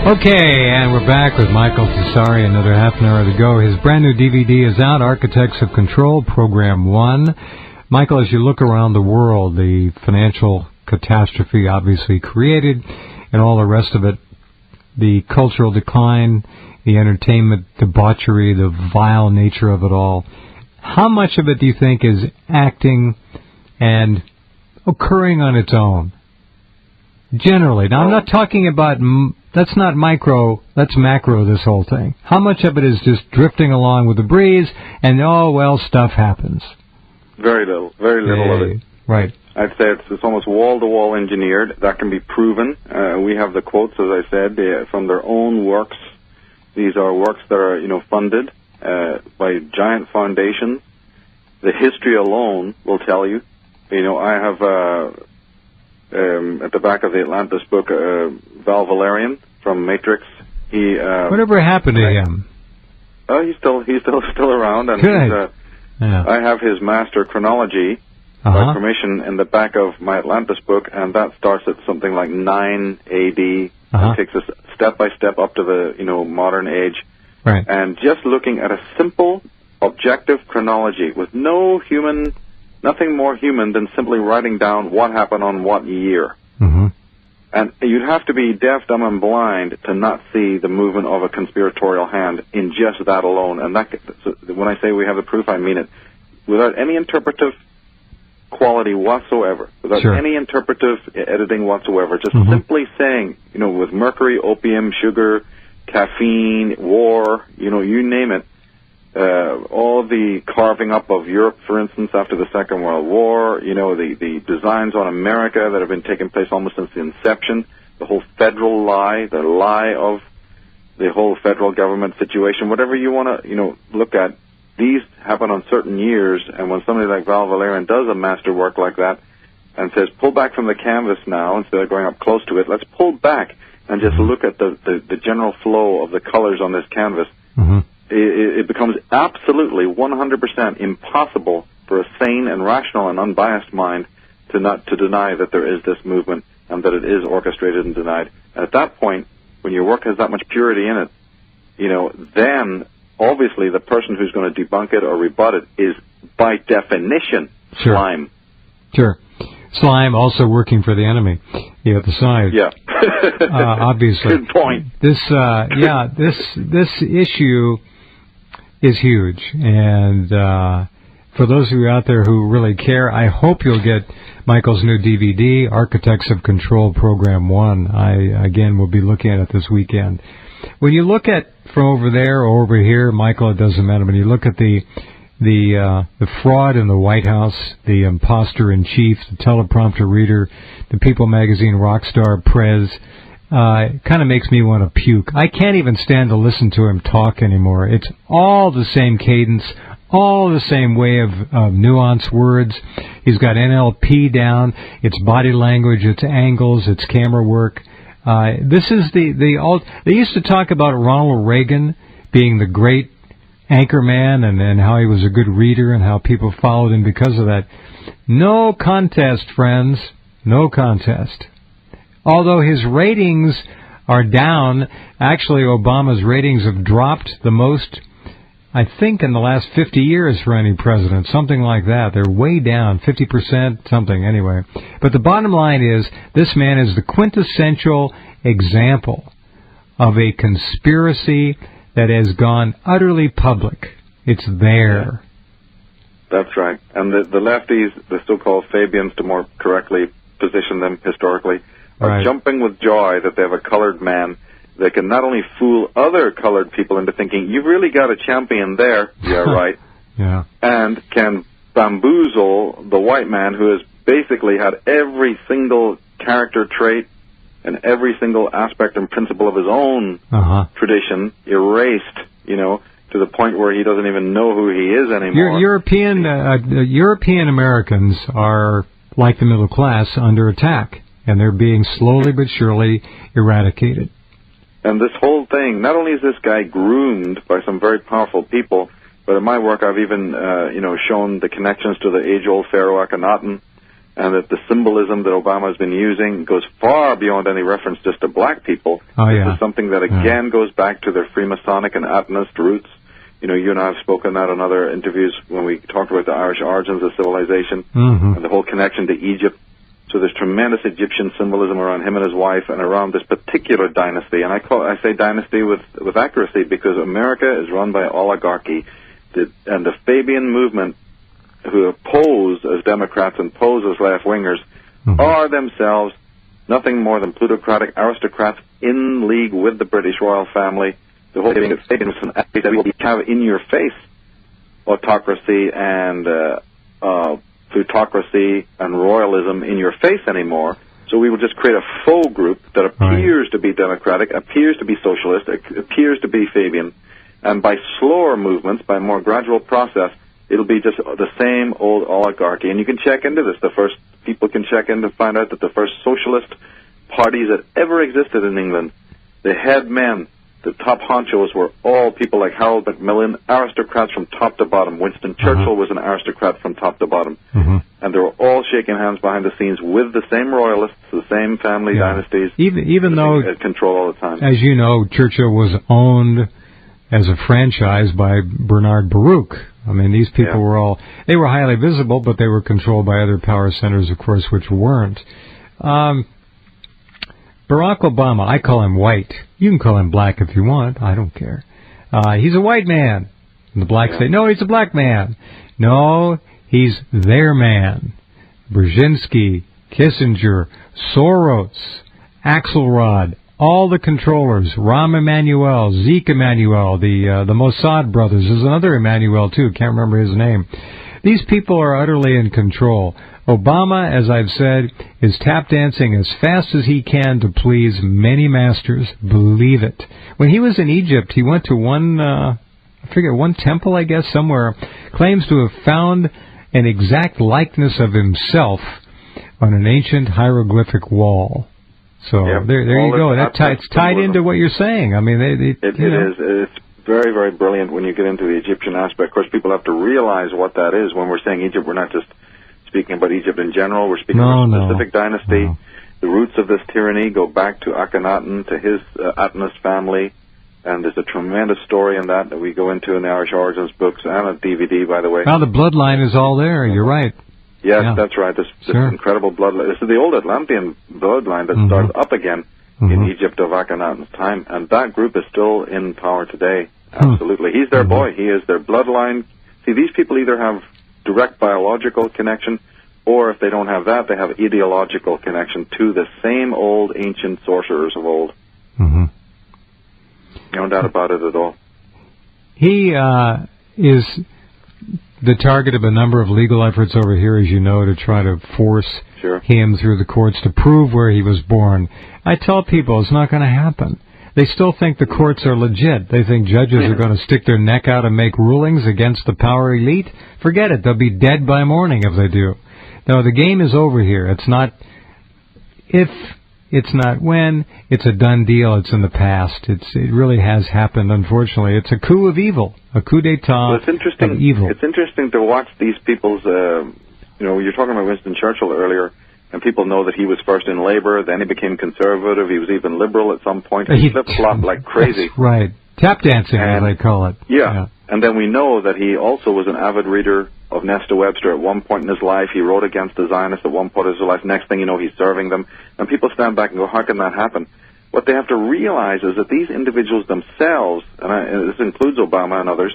Okay, and we're back with Michael Tsarion. Another half an hour to go. His brand new DVD is out, Architects of Control, Program 1. Michael, as you look around the world, the financial catastrophe obviously created, and all the rest of it, the cultural decline, the entertainment debauchery, the vile nature of it all, how much of it do you think is acting and occurring on its own? Generally. Now, I'm not talking about... That's not micro, that's macro, this whole thing. How much of it is just drifting along with the breeze, and, oh, well, stuff happens? Very little of it. Right. I'd say it's almost wall-to-wall engineered. That can be proven. We have the quotes, as I said, from their own works. These are works that are, funded by giant foundations. The history alone will tell you. I have... at the back of the Atlantis book, Val Valerian from Matrix. Whatever happened to him? Oh, he's still around, and good. I have his master chronology by permission in the back of my Atlantis book, and that starts at something like 9 A.D. and takes us step by step up to the modern age. Right. And just looking at a simple, objective chronology with nothing more human than simply writing down what happened on what year. Mm-hmm. And you'd have to be deaf, dumb, and blind to not see the movement of a conspiratorial hand in just that alone. And when I say we have the proof, I mean it. Without any interpretive quality whatsoever, without any interpretive editing whatsoever, just simply saying, with mercury, opium, sugar, caffeine, war, you name it, all the carving up of Europe, for instance, after the Second World War, the designs on America that have been taking place almost since the inception, the whole federal lie, the lie of the whole federal government situation, whatever you want to, look at, these happen on certain years, and when somebody like Val Valerian does a masterwork like that and says, pull back from the canvas now, instead of going up close to it, let's pull back and just look at the general flow of the colors on this canvas, it becomes absolutely 100% impossible for a sane and rational and unbiased mind to deny that there is this movement and that it is orchestrated and denied. And at that point, when your work has that much purity in it, then obviously the person who's going to debunk it or rebut it is by definition slime. Sure. Slime also working for the enemy. The other side. Yeah. Obviously. Good point. This issue is huge, and for those of you out there who really care, I hope you'll get Michael's new DVD, Architects of Control, Program 1. I, again, will be looking at it this weekend. When you look at from over there or over here, Michael, it doesn't matter. When you look at the fraud in the White House, the imposter-in-chief, the teleprompter reader, the People magazine rock star Prez, it kind of makes me want to puke. I can't even stand to listen to him talk anymore. It's all the same cadence, all the same way of nuanced words. He's got NLP down. It's body language, it's angles, it's camera work. This is they used to talk about Ronald Reagan being the great anchor man and how he was a good reader and how people followed him because of that. No contest, friends. No contest. Although his ratings are down, actually Obama's ratings have dropped the most I think, in the last 50 years for any president, something like that. They're way down, 50%, something, anyway. But the bottom line is, this man is the quintessential example of a conspiracy that has gone utterly public. It's there. That's right. And the lefties, the so-called Fabians, to more correctly position them historically, are jumping with joy that they have a colored man that can not only fool other colored people into thinking, you've really got a champion there, yeah, right, and can bamboozle the white man who has basically had every single character trait and every single aspect and principle of his own tradition erased, to the point where he doesn't even know who he is anymore. European Americans are, like the middle class, under attack, and they're being slowly but surely eradicated. And this whole thing, not only is this guy groomed by some very powerful people, but in my work I've even, shown the connections to the age-old Pharaoh Akhenaten, and that the symbolism that Obama has been using goes far beyond any reference just to black people. This is something that, again, goes back to their Freemasonic and Atenist roots. You and I have spoken that in other interviews when we talked about the Irish origins of civilization and the whole connection to Egypt. So there's tremendous Egyptian symbolism around him and his wife and around this particular dynasty. And I say dynasty with accuracy because America is run by oligarchy. And the Fabian movement, who pose as Democrats and pose as left-wingers, are themselves nothing more than plutocratic aristocrats in league with the British royal family. The whole thing is that we will have in-your-face autocracy and plutocracy and royalism in your face anymore. So we will just create a faux group that appears to be democratic, appears to be socialist, appears to be Fabian, and by slower movements, by a more gradual process, it'll be just the same old oligarchy. And you can check into this. People can check in to find out that the first socialist parties that ever existed in England, the head men, the top honchos were all people like Harold Macmillan, aristocrats from top to bottom. Winston Churchill was an aristocrat from top to bottom. And they were all shaking hands behind the scenes with the same royalists, the same family dynasties. Even though at control all the time. As you know, Churchill was owned as a franchise by Bernard Baruch. I mean, these people were highly visible, but they were controlled by other power centers, of course, which weren't. Barack Obama, I call him white. You can call him black if you want. I don't care. He's a white man. And the blacks say, no, he's a black man. No, he's their man. Brzezinski, Kissinger, Soros, Axelrod, all the controllers, Rahm Emanuel, Zeke Emanuel, the Mossad brothers. There's another Emanuel, too. Can't remember his name. These people are utterly in control. Obama, as I've said, is tap dancing as fast as he can to please many masters. Believe it. When he was in Egypt, he went to one temple, I guess, somewhere, claims to have found an exact likeness of himself on an ancient hieroglyphic wall. So there you go. It's tied into what you're saying. I mean, it is. It's very, very brilliant when you get into the Egyptian aspect. Of course, people have to realize what that is. When we're saying Egypt, we're not just speaking about Egypt in general. We're speaking about a specific dynasty. The roots of this tyranny go back to Akhenaten, to his Atenist family, and there's a tremendous story in that we go into in the Irish Origins books and a DVD, by the way. Well, the bloodline is all there. You're right. Yes, that's right. This incredible bloodline. This is the old Atlantean bloodline that started up again in Egypt of Akhenaten's time, and that group is still in power today. Absolutely. He's their boy. He is their bloodline. See, these people either have direct biological connection, or if they don't have that, they have ideological connection to the same old ancient sorcerers of old. No doubt about it at all. He is the target of a number of legal efforts over here, as you know, to try to force him through the courts to prove where he was born. I tell people it's not going to happen. They still think the courts are legit. They think judges are going to stick their neck out and make rulings against the power elite. Forget it. They'll be dead by morning if they do. No, the game is over here. It's not if, it's not when. It's a done deal. It's in the past. It really has happened, unfortunately. It's a coup of evil, a coup d'etat of evil. It's interesting to watch these people's, you're talking about Winston Churchill earlier, and people know that he was first in Labour, then he became conservative, he was even liberal at some point, he flip-flopped like crazy. That's right. Tap dancing, as they call it. Yeah. And then we know that he also was an avid reader of Nesta Webster at one point in his life. He wrote against the Zionists at one point in his life. Next thing you know, he's serving them. And people stand back and go, how can that happen? What they have to realize is that these individuals themselves, and this includes Obama and others,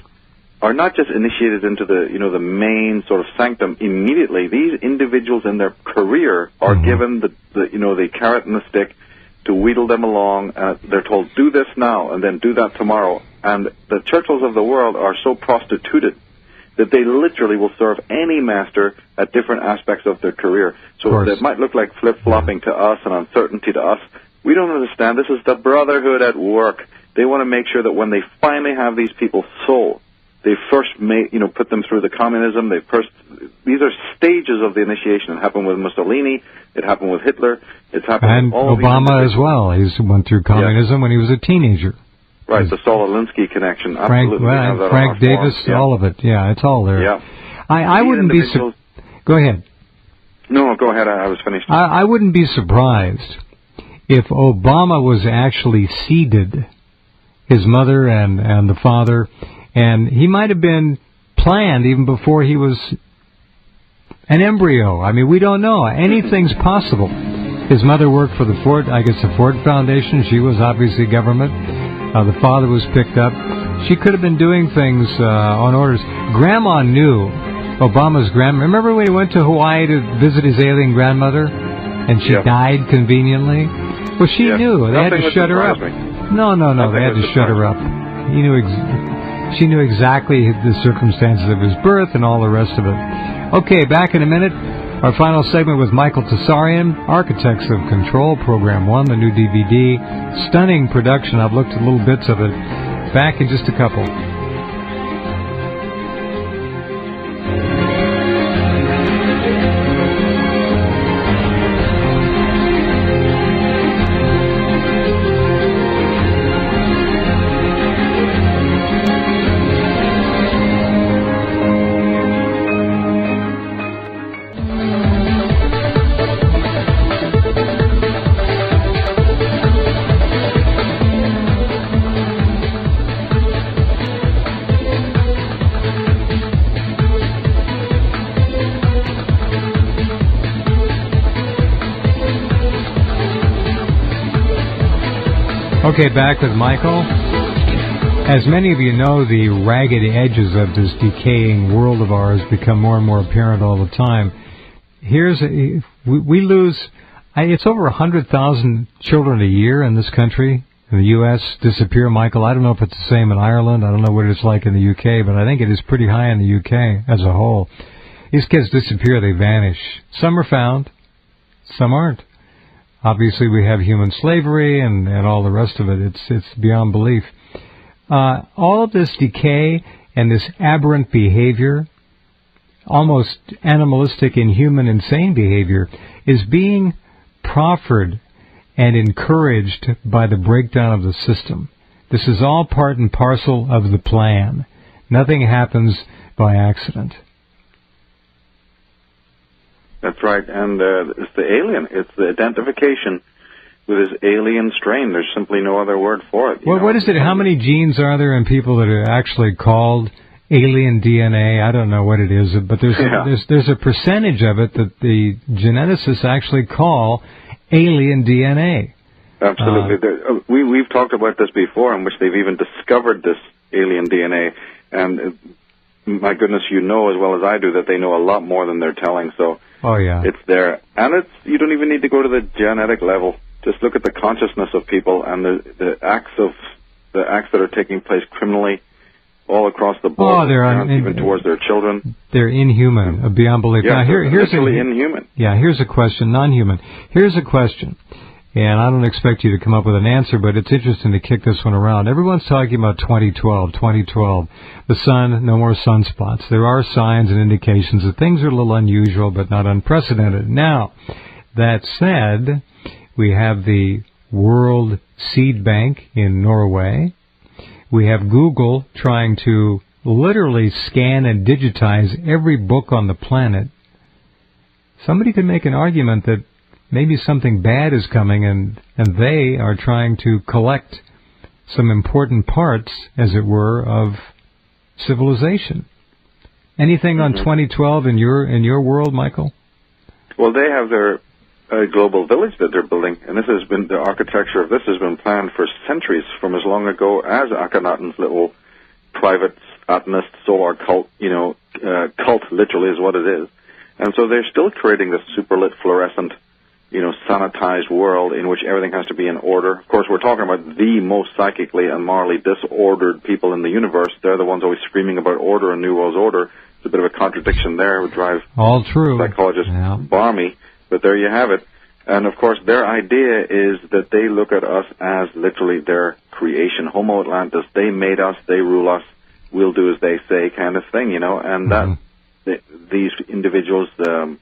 are not just initiated into the main sort of sanctum immediately. These individuals in their career are given the carrot and the stick to wheedle them along. They're told, do this now and then do that tomorrow. And the Churchills of the world are so prostituted that they literally will serve any master at different aspects of their career. So it might look like flip-flopping to us and uncertainty to us. We don't understand. This is the brotherhood at work. They want to make sure that when they finally have these people sold, they first put them through the communism. These are stages of the initiation. It happened with Mussolini. It happened with Hitler. It's happened with all Obama as well. He went through communism when he was a teenager. Right, the Saul-Alinsky connection. Frank Davis, all of it. Yeah, it's all there. Yeah. I wouldn't be... Go ahead. No, go ahead. I was finished. I wouldn't be surprised if Obama was actually seeded, his mother and the father, and he might have been planned even before he was an embryo. I mean, we don't know. Anything's possible. His mother worked for the Ford Foundation. She was obviously government. The father was picked up. She could have been doing things on orders. Grandma knew. Obama's grandma. Remember when he went to Hawaii to visit his alien grandmother, and she died conveniently? Well, she knew. They had to shut her up. No. They had to shut her up. She knew exactly the circumstances of his birth and all the rest of it. Okay, back in a minute. Our final segment with Michael Tsarion, Architects of Control, Program 1, the new DVD. Stunning production. I've looked at little bits of it. Back in just a couple. Okay, back with Michael. As many of you know, the ragged edges of this decaying world of ours become more and more apparent all the time. We lose, it's over 100,000 children a year in this country, in the U.S., disappear, Michael. I don't know if it's the same in Ireland. I don't know what it's like in the U.K., but I think it is pretty high in the U.K. as a whole. These kids disappear, they vanish. Some are found, some aren't. Obviously, we have human slavery and all the rest of it. It's beyond belief. All of this decay and this aberrant behavior, almost animalistic, inhuman, insane behavior, is being proffered and encouraged by the breakdown of the system. This is all part and parcel of the plan. Nothing happens by accident. That's right, and it's the alien. It's the identification with his alien strain. There's simply no other word for it. Well, what is it? How many genes are there in people that are actually called alien DNA? I don't know what it is, but there's a percentage of it that the geneticists actually call alien DNA. Absolutely. We've talked about this before, in which they've even discovered this alien DNA, and my goodness, you know as well as I do that they know a lot more than they're telling. So. Oh, yeah. It's there. And you don't even need to go to the genetic level. Just look at the consciousness of people and the acts that are taking place criminally all across the board, even towards their children. They're inhuman, beyond belief. Yeah, now, here's inhuman. Yeah, here's a question, non-human. Here's a question, and I don't expect you to come up with an answer, but it's interesting to kick this one around. Everyone's talking about 2012. The sun, no more sunspots. There are signs and indications that things are a little unusual, but not unprecedented. Now, that said, we have the World Seed Bank in Norway. We have Google trying to literally scan and digitize every book on the planet. Somebody could make an argument that maybe something bad is coming, and they are trying to collect some important parts, as it were, of civilization. Anything on 2012 in your world, Michael? Well, they have their global village that they're building, and this has been the architecture of this has been planned for centuries, from as long ago as Akhenaten's little private Atomist solar cult, cult literally is what it is. And so they're still creating this superlit fluorescent, sanitized world in which everything has to be in order. Of course, we're talking about the most psychically and morally disordered people in the universe. They're the ones always screaming about order and New World's order. It's a bit of a contradiction there. It would drive all true psychologists balmy, but there you have it. And, of course, their idea is that they look at us as literally their creation. Homo Atlantis, they made us, they rule us, we'll do as they say kind of thing, And that these individuals, the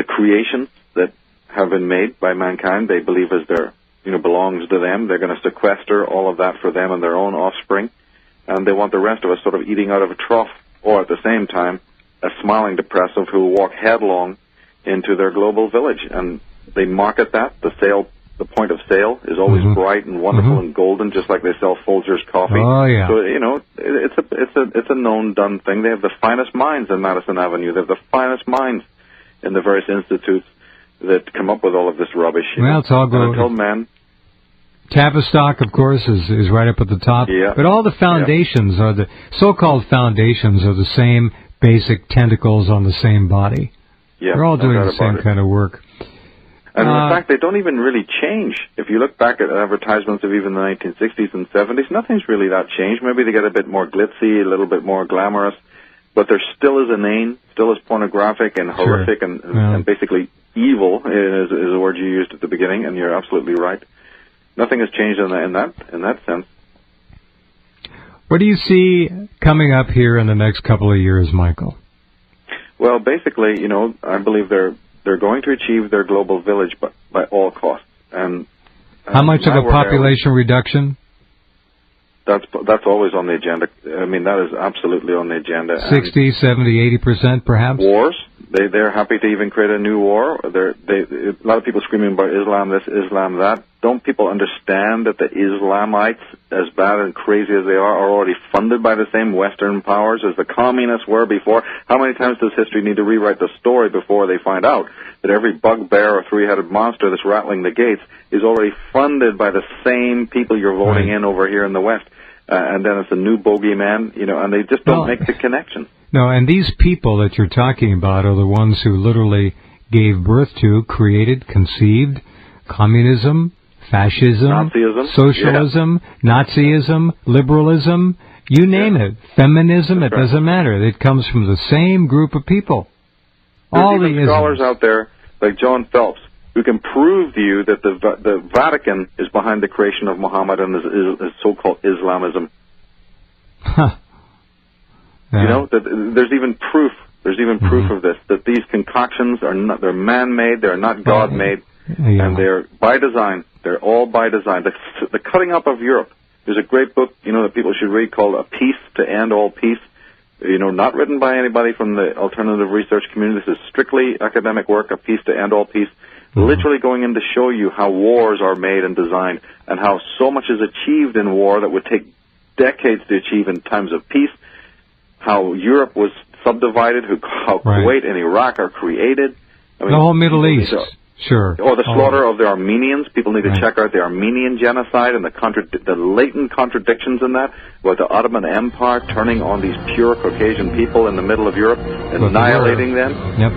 creations that have been made by mankind, they believe as their, belongs to them. They're going to sequester all of that for them and their own offspring. And they want the rest of us sort of eating out of a trough, or at the same time, a smiling depressive who will walk headlong into their global village. And they market that. The point of sale is always bright and wonderful and golden, just like they sell Folgers coffee. Oh, yeah. So, it's a known, done thing. They have the finest minds in Madison Avenue. They have the finest minds in the various institutes that come up with all of this rubbish. Well, it's all good. Until men. Tavistock, of course, is right up at the top. Yeah. But all the foundations are the so-called foundations are the same basic tentacles on the same body. Yeah, they're all doing the same kind of work. And in fact, they don't even really change. If you look back at advertisements of even the 1960s and 70s, nothing's really that changed. Maybe they get a bit more glitzy, a little bit more glamorous, but there still is inane, still is pornographic and horrific and basically evil is a word you used at the beginning, and you're absolutely right. Nothing has changed in that sense. What do you see coming up here in the next couple of years, Michael? Well, basically, I believe they're going to achieve their global village by all costs. And how much of a population reduction? That's always on the agenda. I mean, that is absolutely on the agenda. 60, 70, 80%, perhaps? Wars. They're happy to even create a new war. A lot of people screaming about Islam this, Islam that. Don't people understand that the Islamites, as bad and crazy as they are already funded by the same Western powers as the communists were before? How many times does history need to rewrite the story before they find out that every bugbear or three-headed monster that's rattling the gates is already funded by the same people you're voting in over here in the West? And then it's a new bogeyman, and they just don't make the connection. No, and these people that you're talking about are the ones who literally gave birth to, created, conceived communism, fascism, Nazism, socialism, Nazism, liberalism, you name it, feminism, it doesn't matter. It comes from the same group of people. There's even scholars out there like John Phelps who can prove to you that the Vatican is behind the creation of Muhammad and his so-called Islamism. Huh. Yeah. That there's even proof. There's even proof of this, that these concoctions they're man-made, they're not God-made, and they're by design. They're all by design. The cutting up of Europe. There's a great book, that people should read called A Peace to End All Peace. Not written by anybody from the alternative research community. This is strictly academic work, A Peace to End All Peace. Literally going in to show you how wars are made and designed, and how so much is achieved in war that would take decades to achieve in times of peace. How Europe was subdivided, how Kuwait and Iraq are created. I mean, the whole Middle East, sure. Or the slaughter of the Armenians. People need to check out the Armenian genocide and the latent contradictions in that, about the Ottoman Empire turning on these pure Caucasian people in the middle of Europe, annihilating them. Yep,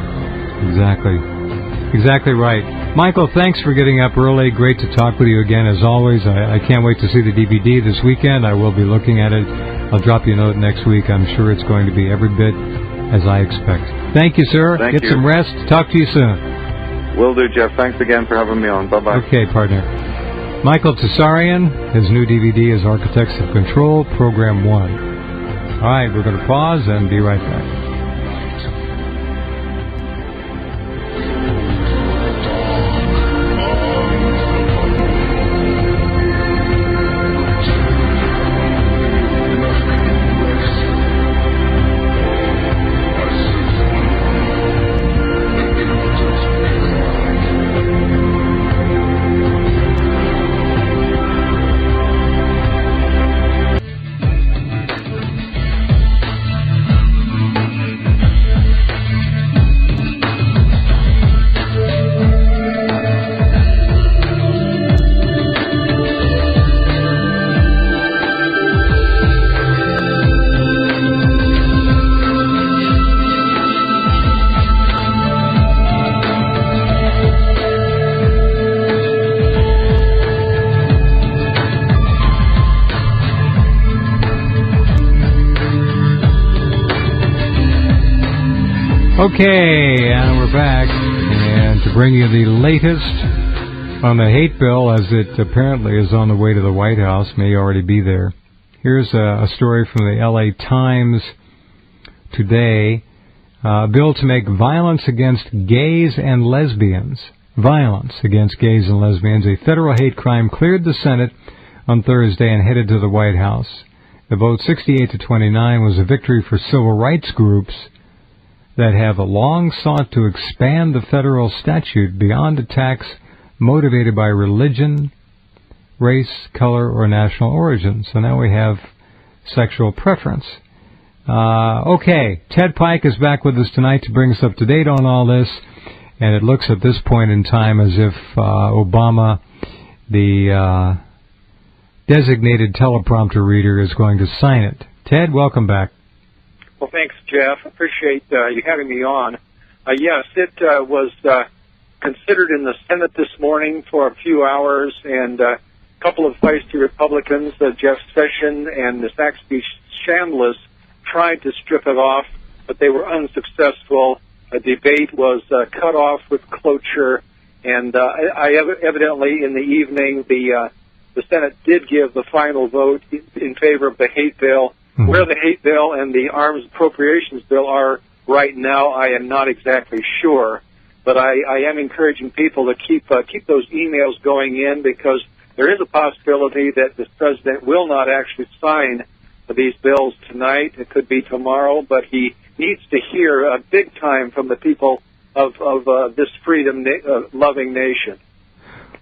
exactly right. Michael, thanks for getting up early. Great to talk with you again, as always. I can't wait to see the DVD this weekend. I will be looking at it. I'll drop you a note next week. I'm sure it's going to be every bit as I expect. Thank you, sir. Get some rest. Talk to you soon. Will do, Jeff. Thanks again for having me on. Bye-bye. Okay, partner. Michael Tsarion, his new DVD is Architects of Control, Program 1. All right, we're going to pause and be right back. Okay, and we're back, and to bring you the latest on the hate bill, as it apparently is on the way to the White House, may already be there. Here's a story from the LA Times today. A bill to make violence against gays and lesbians, a federal hate crime, cleared the Senate on Thursday and headed to the White House. The vote 68-29 was a victory for civil rights groups that have long sought to expand the federal statute beyond attacks motivated by religion, race, color, or national origin. So now we have sexual preference. Okay, Ted Pike is back with us tonight to bring us up to date on all this, and it looks at this point in time as if Obama, the designated teleprompter reader, is going to sign it. Ted, welcome back. Well, thanks, Jeff. Appreciate you having me on. Yes, it was considered in the Senate this morning for a few hours, and a couple of feisty Republicans, Jeff Sessions and the Saxby Chambliss, tried to strip it off, but they were unsuccessful. A debate was cut off with cloture, and evidently in the evening the Senate did give the final vote in favor of the hate bill. Mm-hmm. Where the hate bill and the arms appropriations bill are right now, I am not exactly sure. But I am encouraging people to keep those emails going in, because there is a possibility that the president will not actually sign these bills tonight. It could be tomorrow, but he needs to hear big time from the people of this freedom-loving nation.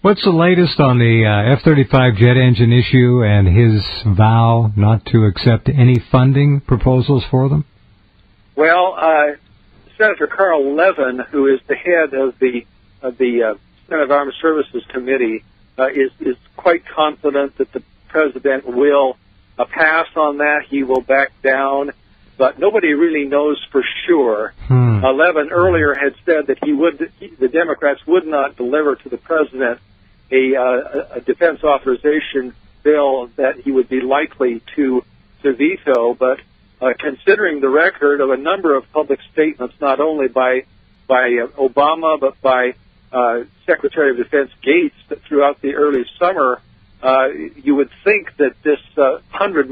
What's the latest on the F-35 jet engine issue and his vow not to accept any funding proposals for them? Well, Senator Carl Levin, who is the head of the Senate Armed Services Committee, is quite confident that the president will pass on that. He will back down, but nobody really knows for sure. Levin earlier had said that the Democrats would not deliver to the president a defense authorization bill that he would be likely to veto, but considering the record of a number of public statements, not only by Obama but by Secretary of Defense Gates throughout the early summer, you would think that this $100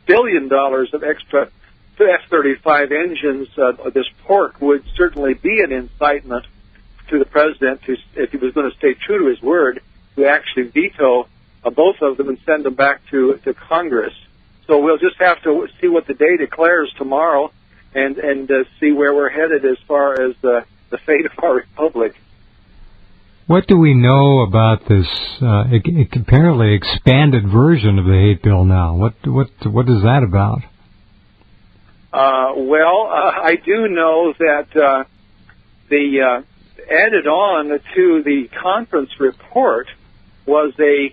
billion of extra F-35 engines, this pork, would certainly be an incitement to the president, if he was going to stay true to his word, to actually veto both of them and send them back to Congress. So we'll just have to see what the day declares tomorrow, and see where we're headed as far as the fate of our republic. What do we know about this apparently expanded version of the hate bill now? What is that about? I do know that the added on to the conference report was the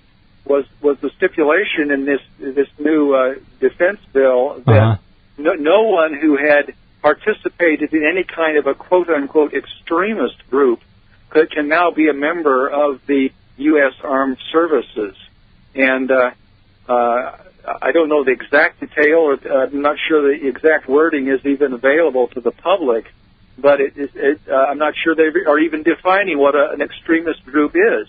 stipulation in this new defense bill that no one who had participated in any kind of a quote unquote extremist group can now be a member of the U.S. Armed Services. And I don't know the exact detail. I'm not sure the exact wording is even available to the public. But I'm not sure they are even defining what an extremist group is.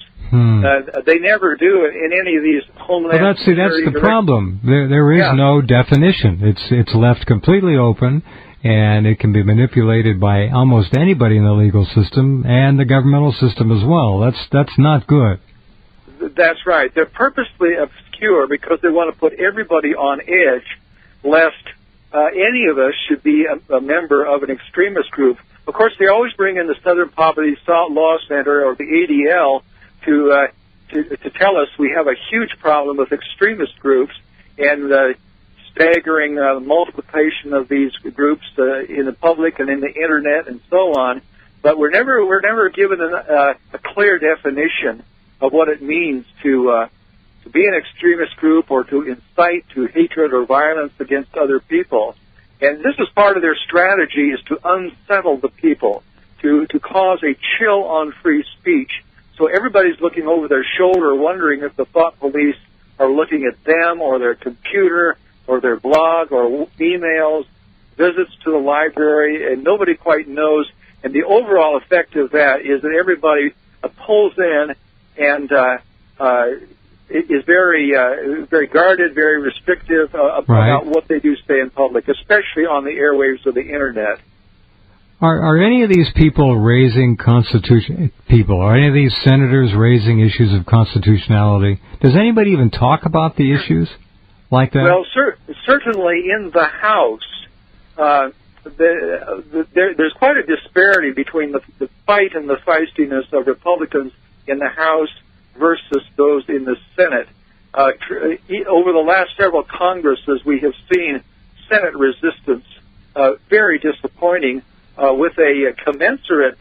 They never do in any of these homeland. Well, that's the problem. There is no definition. It's left completely open, and it can be manipulated by almost anybody in the legal system and the governmental system as well. That's not good. That's right. They're purposely obscure because they want to put everybody on edge, lest any of us should be a member of an extremist group. Of course, they always bring in the Southern Poverty Law Center or the ADL to tell us we have a huge problem with extremist groups and the staggering multiplication of these groups in the public and in the internet and so on. But we're never given a clear definition of what it means to be an extremist group or to incite to hatred or violence against other people. And this is part of their strategy, is to unsettle the people, to cause a chill on free speech. So everybody's looking over their shoulder wondering if the thought police are looking at them or their computer or their blog or emails. visits to the library, and nobody quite knows. And the overall effect of that is that everybody pulls in and is very guarded, very restrictive about what they do say in public, especially on the airwaves of the Internet. Are any of these people raising are any of these senators raising issues of constitutionality? Does anybody even talk about the issues like that? Well, certainly in the House, there's quite a disparity between the fight and the feistiness of Republicans in the House versus those in the Senate. Over the last several Congresses, we have seen Senate resistance very disappointing, with a commensurate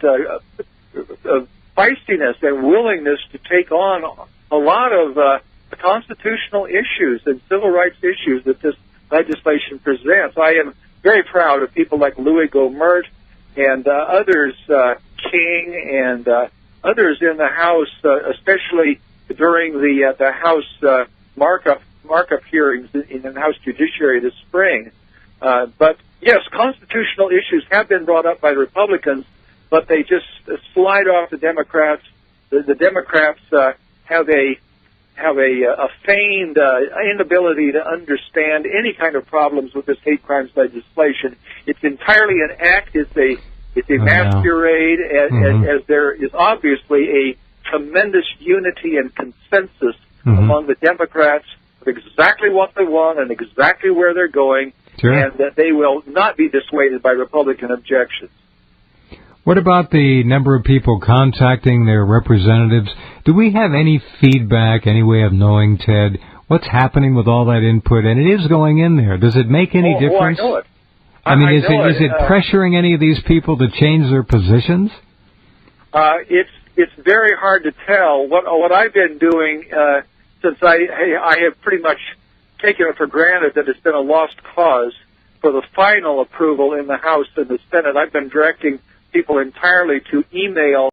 feistiness and willingness to take on a lot of constitutional issues and civil rights issues that this legislation presents. I am very proud of people like Louis Gohmert and others, King and others in the House, especially during the House markup hearings in the House Judiciary this spring. But yes, constitutional issues have been brought up by Republicans, but they just slide off the Democrats. The Democrats have a feigned inability to understand any kind of problems with this hate crimes legislation. It's entirely an act. It's a masquerade, as there is obviously a tremendous unity and consensus among the Democrats of exactly what they want and exactly where they're going. Sure. And that they will not be dissuaded by Republican objections. What about the number of people contacting their representatives? Do we have any feedback, any way of knowing, Ted, what's happening with all that input? And it is going in there. Does it make any difference? I know it. Is it pressuring any of these people to change their positions? It's very hard to tell. What I've been doing since I have pretty much taken it for granted that it's been a lost cause for the final approval in the House and the Senate. I've been directing people entirely to email